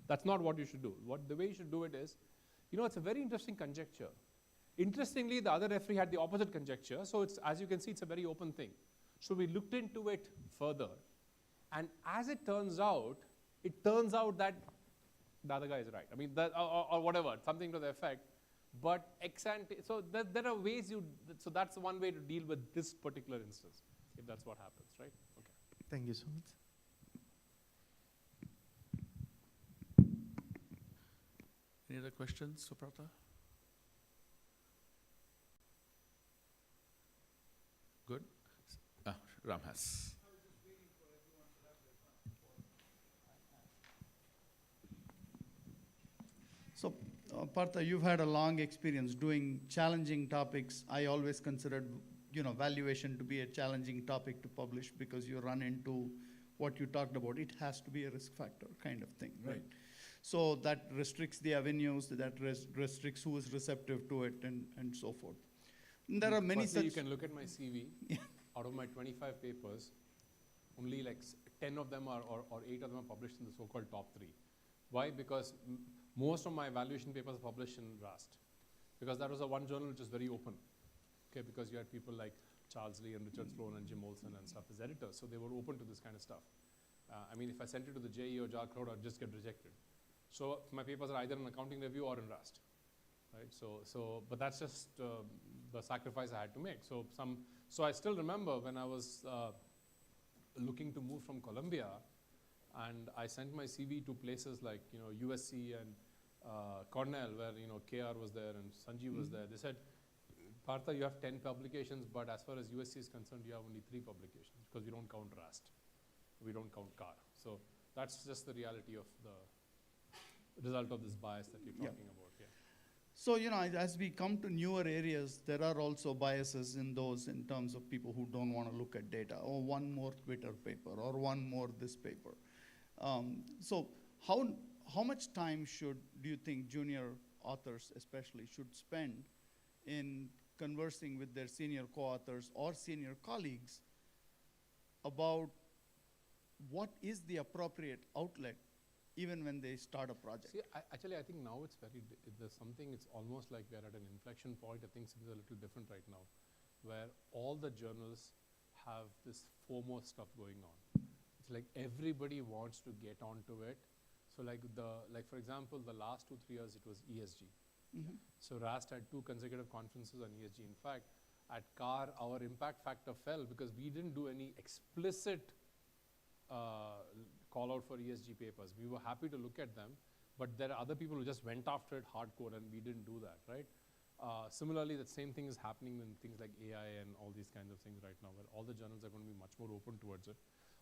That's not what you should do. The way you should do it is, it's a very interesting conjecture. Interestingly, the other referee had the opposite conjecture, so it's, as you can see, it's a very open thing. So we looked into it further, and as it turns out that the other guy is right. I mean, or whatever, something to the effect. But ex ante, so there are ways so that's one way to deal with this particular instance, if that's what happens, right? Okay. Thank you so much. Any other questions for Partha? Good. Ram has. So, Partha, you've had a long experience doing challenging topics. I always considered, valuation to be a challenging topic to publish because you run into what you talked about. It has to be a risk factor kind of thing, right? So that restricts the avenues, that restricts who is receptive to it and so forth. And there are many Firstly, such... you can look at my CV. Out of my 25 papers, only like 10 of them or 8 of them are published in the so-called top 3. Why? Because most of my evaluation papers are published in Rust. Because that was the one journal which is very open. Okay, because you had people like Charles Lee and Richard Sloan and Jim Olson and stuff as editors, so they were open to this kind of stuff. I mean, if I sent it to the JE or JAR crowd, I'd just get rejected. So my papers are either in accounting review or in Rust, right? But that's just the sacrifice I had to make. So I still remember when I was looking to move from Columbia, and I sent my CV to places like USC and Cornell, where KR was there and Sanjeev was there. They said, Partha, you have 10 publications, but as far as USC is concerned, you have only 3 publications because we don't count Rust. We don't count CAR. So that's just the reality of the result of this bias that you're talking about. Yeah. So, as we come to newer areas, there are also biases in those in terms of people who don't want to look at data, or one more Twitter paper, or one more this paper. So how much time do you think junior authors especially should spend in conversing with their senior co-authors or senior colleagues about what is the appropriate outlet even when they start a project? See, actually, I think now it's it's almost like we're at an inflection point. I think things are a little different right now, where all the journals have this FOMO stuff going on. It's like everybody wants to get onto it. So for example, the last 2-3 years, it was ESG. Mm-hmm. So RAST had 2 consecutive conferences on ESG. In fact, at CAR, our impact factor fell because we didn't do any explicit call out for ESG papers. We were happy to look at them, but there are other people who just went after it hardcore, and we didn't do that, right? Similarly, the same thing is happening in things like AI and all these kinds of things right now, where all the journals are going to be much more open towards it.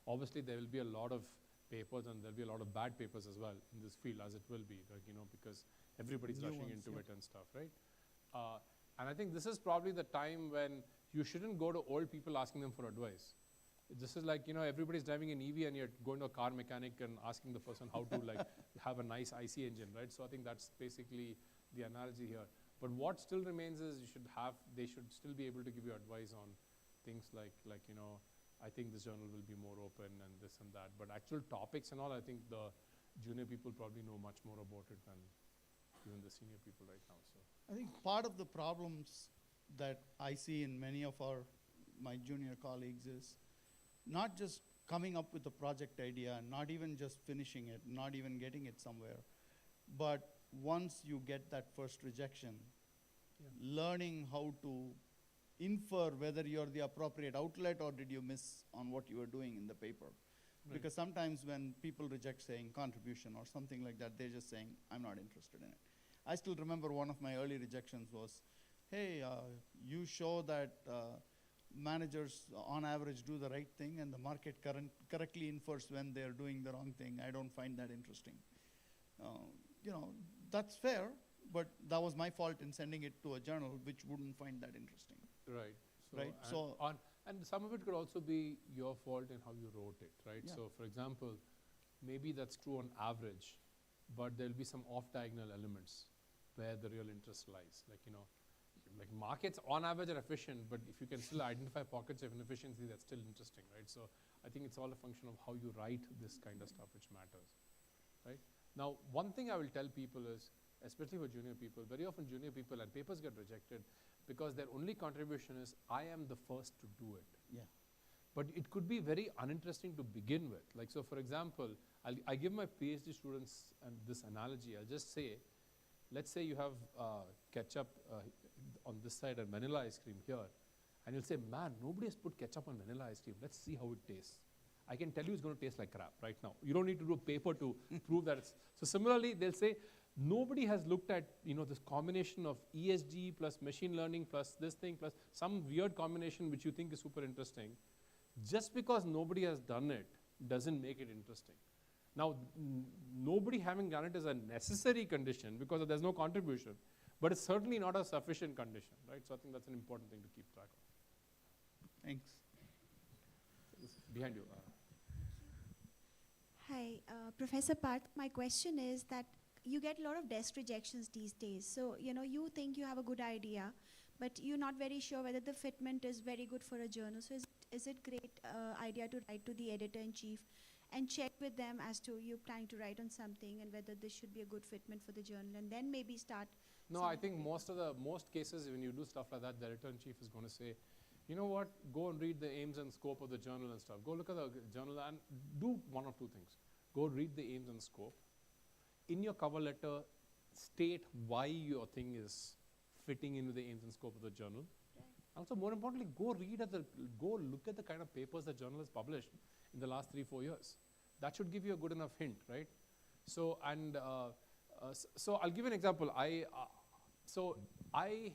Obviously, there will be a lot of papers, and there'll be a lot of bad papers as well in this field, as it will be, because everybody's rushing into it and stuff, right? And I think this is probably the time when you shouldn't go to old people asking them for advice. This is like, everybody's driving an EV and you're going to a car mechanic and asking the person how to have a nice IC engine, right? So I think that's basically the analogy here. But what still remains is they should still be able to give you advice on things like I think this journal will be more open and this and that. But actual topics and all, I think the junior people probably know much more about it than even the senior people right now. So I think part of the problems that I see in many of my junior colleagues is not just coming up with a project idea, not even just finishing it, not even getting it somewhere, but once you get that first rejection, learning how to infer whether you're the appropriate outlet or did you miss on what you were doing in the paper. Right. Because sometimes when people reject saying contribution or something like that, they're just saying, I'm not interested in it. I still remember one of my early rejections was, hey, you show that managers on average do the right thing and the market correctly infers when they're doing the wrong thing. I don't find that interesting. That's fair, but that was my fault in sending it to a journal which wouldn't find that interesting. Right. And some of it could also be your fault in how you wrote it, right? Yeah. So for example, maybe that's true on average, but there'll be some off-diagonal elements where the real interest lies. Like markets on average are efficient, but if you can still identify pockets of inefficiency, that's still interesting, right? So I think it's all a function of how you write this kind of stuff which matters, right? Now, one thing I will tell people is, especially for junior people, very often junior people and papers get rejected because their only contribution is, I am the first to do it. Yeah. But it could be very uninteresting to begin with. So for example, I give my PhD students this analogy. I'll just say, let's say you have ketchup on this side and vanilla ice cream here. And you'll say, man, nobody has put ketchup on vanilla ice cream. Let's see how it tastes. I can tell you it's going to taste like crap right now. You don't need to do a paper to prove that it's. So similarly, they'll say, nobody has looked at this combination of ESG plus machine learning plus this thing plus some weird combination which you think is super interesting. Just because nobody has done it doesn't make it interesting. Now, nobody having done it is a necessary condition because there's no contribution, but it's certainly not a sufficient condition, right? So I think that's an important thing to keep track of. Thanks. Behind you. Hi, Professor Parth. My question is that you get a lot of desk rejections these days. So, you think you have a good idea, but you're not very sure whether the fitment is very good for a journal. So is it great idea to write to the editor-in-chief and check with them as to you planning to write on something and whether this should be a good fitment for the journal, and then maybe start. No, I think most cases when you do stuff like that, the editor-in-chief is going to say, you know what, go and read the aims and scope of the journal and stuff. Go look at the journal and do one of two things. Go read the aims and scope. In your cover letter, state why your thing is fitting into the aims and scope of the journal. Right. Also, more importantly, go look at the kind of papers the journal has published in the last 3-4 years. That should give you a good enough hint, right? So, and so I'll give you an example. So I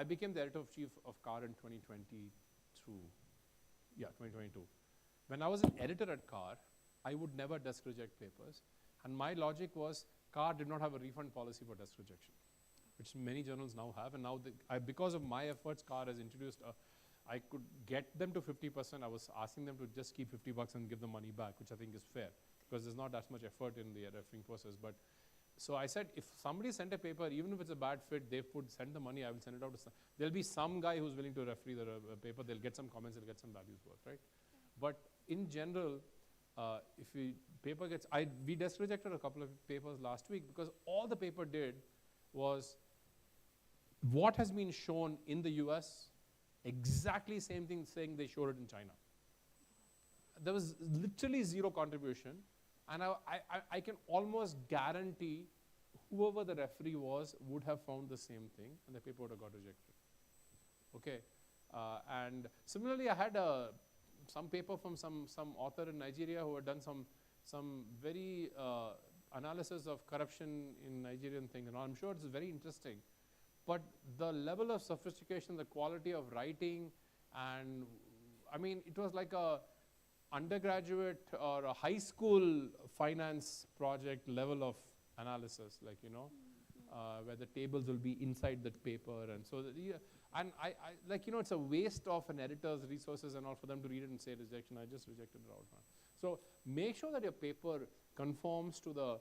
became the editor-in-chief of CAR in 2022. When I was an editor at CAR, I would never desk reject papers. And my logic was CAR did not have a refund policy for desk rejection, which many journals now have. And now, because of my efforts, CAR has introduced I could get them to 50%. I was asking them to just keep $50 and give the money back, which I think is fair, because there's not that much effort in the refereeing process. But so I said, if somebody sent a paper, even if it's a bad fit, they would send the money, I will send it out to there'll be some guy who's willing to referee the paper, they'll get some comments, they'll get some values worth, right? But in general, if we desk rejected a couple of papers last week because all the paper did was what has been shown in the US, exactly same thing saying they showed it in China. There was literally zero contribution. And I can almost guarantee whoever the referee was would have found the same thing, and the paper would have got rejected. Okay, and similarly, I had some paper from some author in Nigeria who had done some very analysis of corruption in Nigerian thing, and I'm sure it's very interesting. But the level of sophistication, the quality of writing, and I mean, it was like a undergraduate or a high school finance project level of analysis, like, you know, where the tables will be inside that paper. And so, and I like, you know, it's a waste of an editor's resources and all for them to read it and say rejection. I just rejected it out. So make sure that your paper conforms to the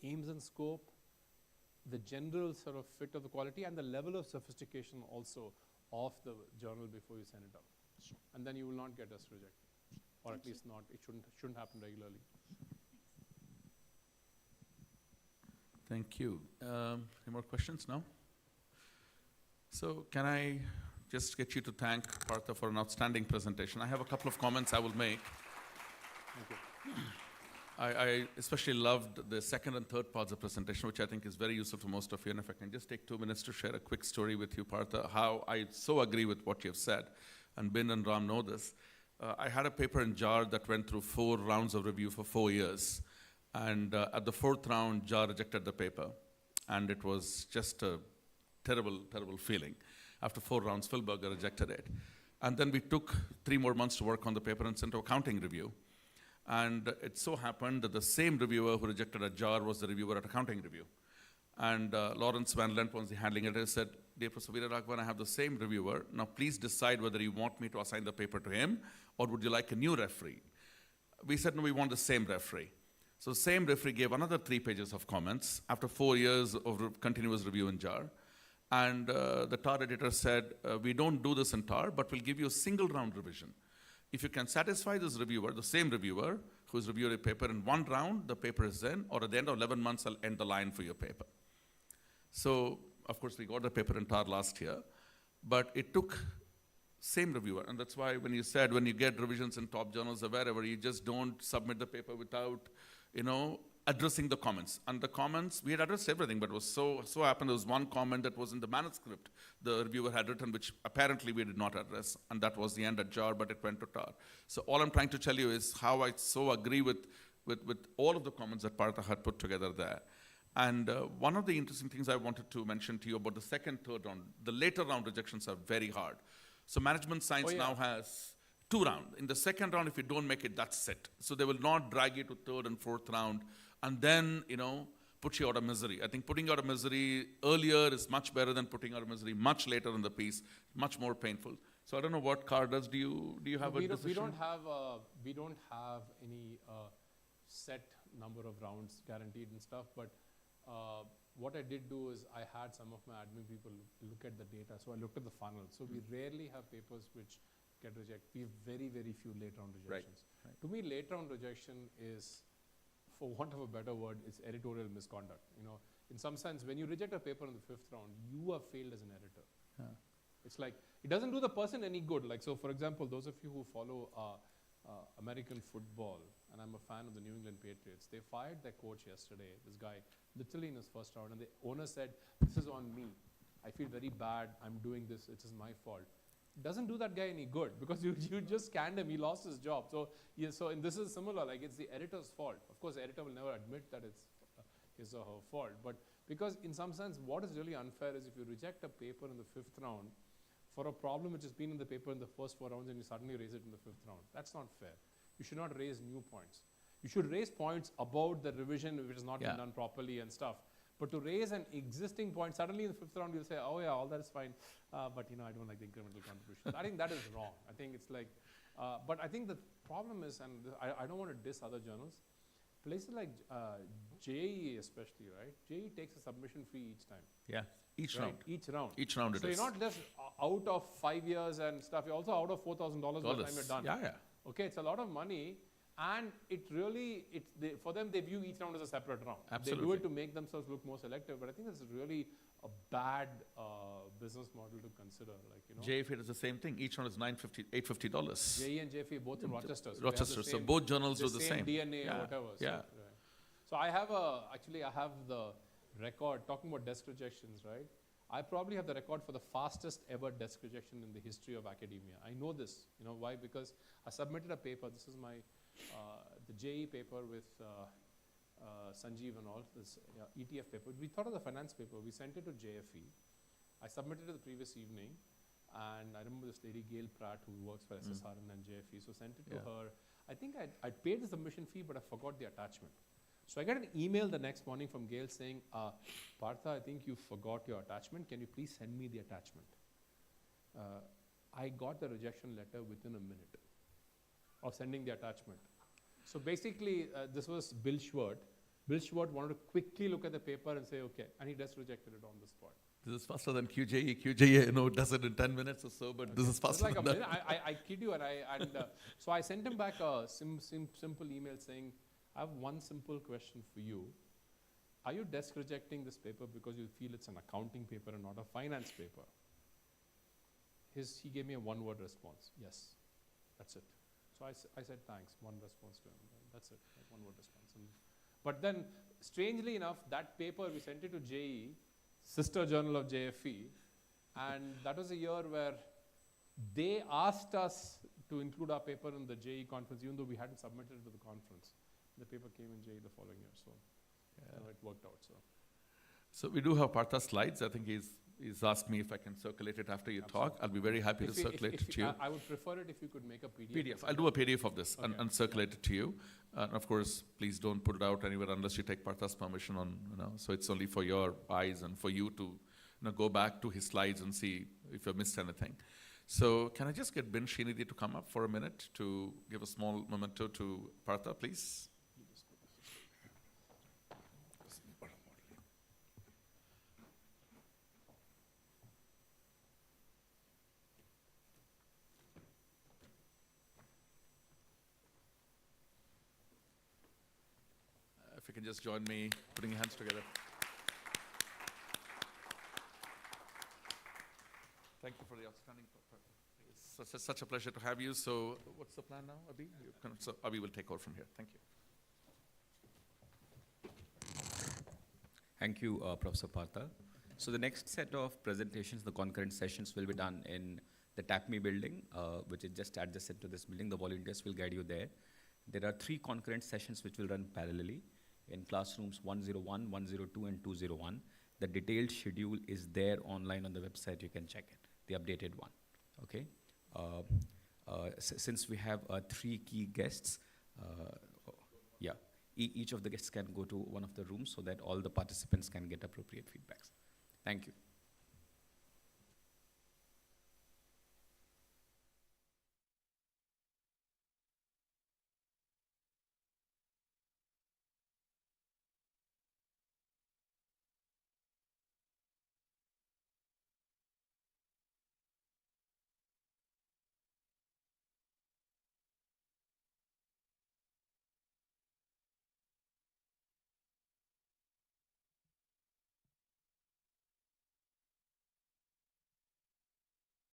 aims and scope, the general sort of fit of the quality, and the level of sophistication also of the journal before you send it out. Sure. And then you will not get us rejected. Or at least not, it shouldn't happen regularly. Thank you. Any more questions now? So can I just get you to thank Partha for an outstanding presentation? I have a couple of comments I will make. Thank you. I especially loved the second and third parts of the presentation, which I think is very useful for most of you. And if I can just take 2 minutes to share a quick story with you, Partha, how I so agree with what you've said, and Bin and Ram know this. I had a paper in JAR that went through 4 rounds of review for 4 years. And at the 4th round, JAR rejected the paper. And it was just a terrible, terrible feeling. After 4 rounds, Philberger rejected it. And then we took 3 more months to work on the paper and sent to accounting review. And it so happened that the same reviewer who rejected a JAR was the reviewer at accounting review. And Lawrence Van Lent was handling it. He said, "Dear Professor Veeraraghavan, I have the same reviewer. Now please decide whether you want me to assign the paper to him or would you like a new referee?" We said, "No, we want the same referee." So the same referee gave another 3 pages of comments after 4 years of continuous review in JAR. And the TAR editor said, "We don't do this in TAR, but we'll give you a single round revision. If you can satisfy this reviewer, the same reviewer who's reviewed a paper in 1 round, the paper is in, or at the end of 11 months, I'll end the line for your paper." So, of course, we got the paper in TAR last year, but it took same reviewer. And that's why when you said, when you get revisions in top journals or wherever, you just don't submit the paper without, you know, addressing the comments. And the comments, we had addressed everything, but it was so happened there was one comment that was in the manuscript the reviewer had written, which apparently we did not address. And that was the end at JAR, but it went to TAR. So all I'm trying to tell you is how I so agree with all of the comments that Partha had put together there. And one of the interesting things I wanted to mention to you about the second, third round, the later round rejections are very hard. So management science now has 2 rounds. In the second round, if you don't make it, that's it. So they will not drag you to 3rd and 4th round and then, you know, put you out of misery. I think putting you out of misery earlier is much better than putting out of misery much later in the piece, much more painful. So I don't know what CAR does. Do you have a decision? We don't have any set number of rounds guaranteed and stuff, but what I did do is I had some of my admin people look at the data. So I looked at the funnel. So we rarely have papers which get rejected. We have very, very few late round Right, rejections. right. To me, late round rejection is, for want of a better word, it's editorial misconduct. You know, in some sense, when you reject a paper in the 5th round, you have failed as an editor. Yeah. It's like, it doesn't do the person any good. Like, so for example, those of you who follow American football, and I'm a fan of the New England Patriots, they fired their coach yesterday, this guy, literally in his first round, and the owner said, this is on me. I feel very bad, I'm doing this, it is my fault. It doesn't do that guy any good, because you just scanned him, he lost his job. So, yeah, and this is similar, like it's the editor's fault. Of course, the editor will never admit that it's his or her fault, but because in some sense, what is really unfair is if you reject a paper in the 5th round for a problem which has been in the paper in the first 4 rounds and you suddenly raise it in the 5th round. That's not fair. You should not raise new points. You should raise points about the revision which has not been done properly and stuff. But to raise an existing point, suddenly in the 5th round you'll say, oh yeah, all that is fine, but you know, I don't like the incremental contribution. I think that is wrong. I think it's like, but I think the problem is, and I don't want to diss other journals, places like JAE especially, right? JAE takes a submission fee each time. Yeah, each round. Each round. Each round it so is. you're not just out of 5 years and stuff, you're also out of $4,000 by the time you're done. Yeah, yeah. Okay, it's a lot of money, and it really, for them, they view each round as a separate round. Absolutely. They do it to make themselves look more selective, but I think it's really a bad business model to consider. Like, you know, JFE does the same thing. Each round is $850. JE and JFE both in Rochester. So Rochester, so both journals do the same. DNA Yeah, or whatever. So, yeah. right. So I have actually I have the record, talking about desk rejections, right? I probably have the record for the fastest ever desk rejection in the history of academia. I know this, you know why? Because I submitted a paper, this is my, the JE paper with Sanjeev and all, this ETF paper. We thought of the finance paper, we sent it to JFE. I submitted it the previous evening, and I remember this lady, Gail Pratt, who works for SSRN and JFE, so sent it to her. I think I'd paid the submission fee, but I forgot the attachment. So I got an email the next morning from Gail saying, Partha, I think you forgot your attachment. Can you please send me the attachment? I got the rejection letter within a minute of sending the attachment. So basically, this was Bill Schwert. Bill Schwert wanted to quickly look at the paper and say, okay, and he just rejected it on the spot. This is faster than QJE. QJE, you know, does it in 10 minutes or so, but this is faster like than a that. minute. I kid you, and so I sent him back a simple email saying, I have one simple question for you. Are you desk rejecting this paper because you feel it's an accounting paper and not a finance paper? He gave me a one-word response. Yes, that's it. So I said thanks, one response to him. That's it, like one-word response. But then, strangely enough, that paper, we sent it to JE, sister journal of JFE, and that was a year where they asked us to include our paper in the JE conference, even though we hadn't submitted it to the conference. The paper came in JE the following year, so it worked out. So we do have Partha's slides. I think he's asked me if I can circulate it after you talk. I'll be very happy to circulate it to you. I would prefer it if you could make a PDF. I'll do a PDF of this and circulate it to you. And of course, please don't put it out anywhere unless you take Partha's permission on, so it's only for your eyes and for you to go back to his slides and see if you missed anything. So can I just get Ben Srinidhi to come up for a minute to give a small memento to Partha, please? If you can just join me, putting your hands together. Thank you for the outstanding performance. It's such a pleasure to have you. So what's the plan now, Abhi? So Abhi will take over from here. Thank you. Thank you, Professor Partha. So the next set of presentations, the concurrent sessions, will be done in the TAPME building, which is just adjacent to this building. The volunteers will guide you there. There are 3 concurrent sessions which will run parallelly in classrooms 101, 102, and 201. The detailed schedule is there online on the website. You can check it, the updated one. Okay. Since we have 3 key guests, each of the guests can go to one of the rooms so that all the participants can get appropriate feedbacks. Thank you.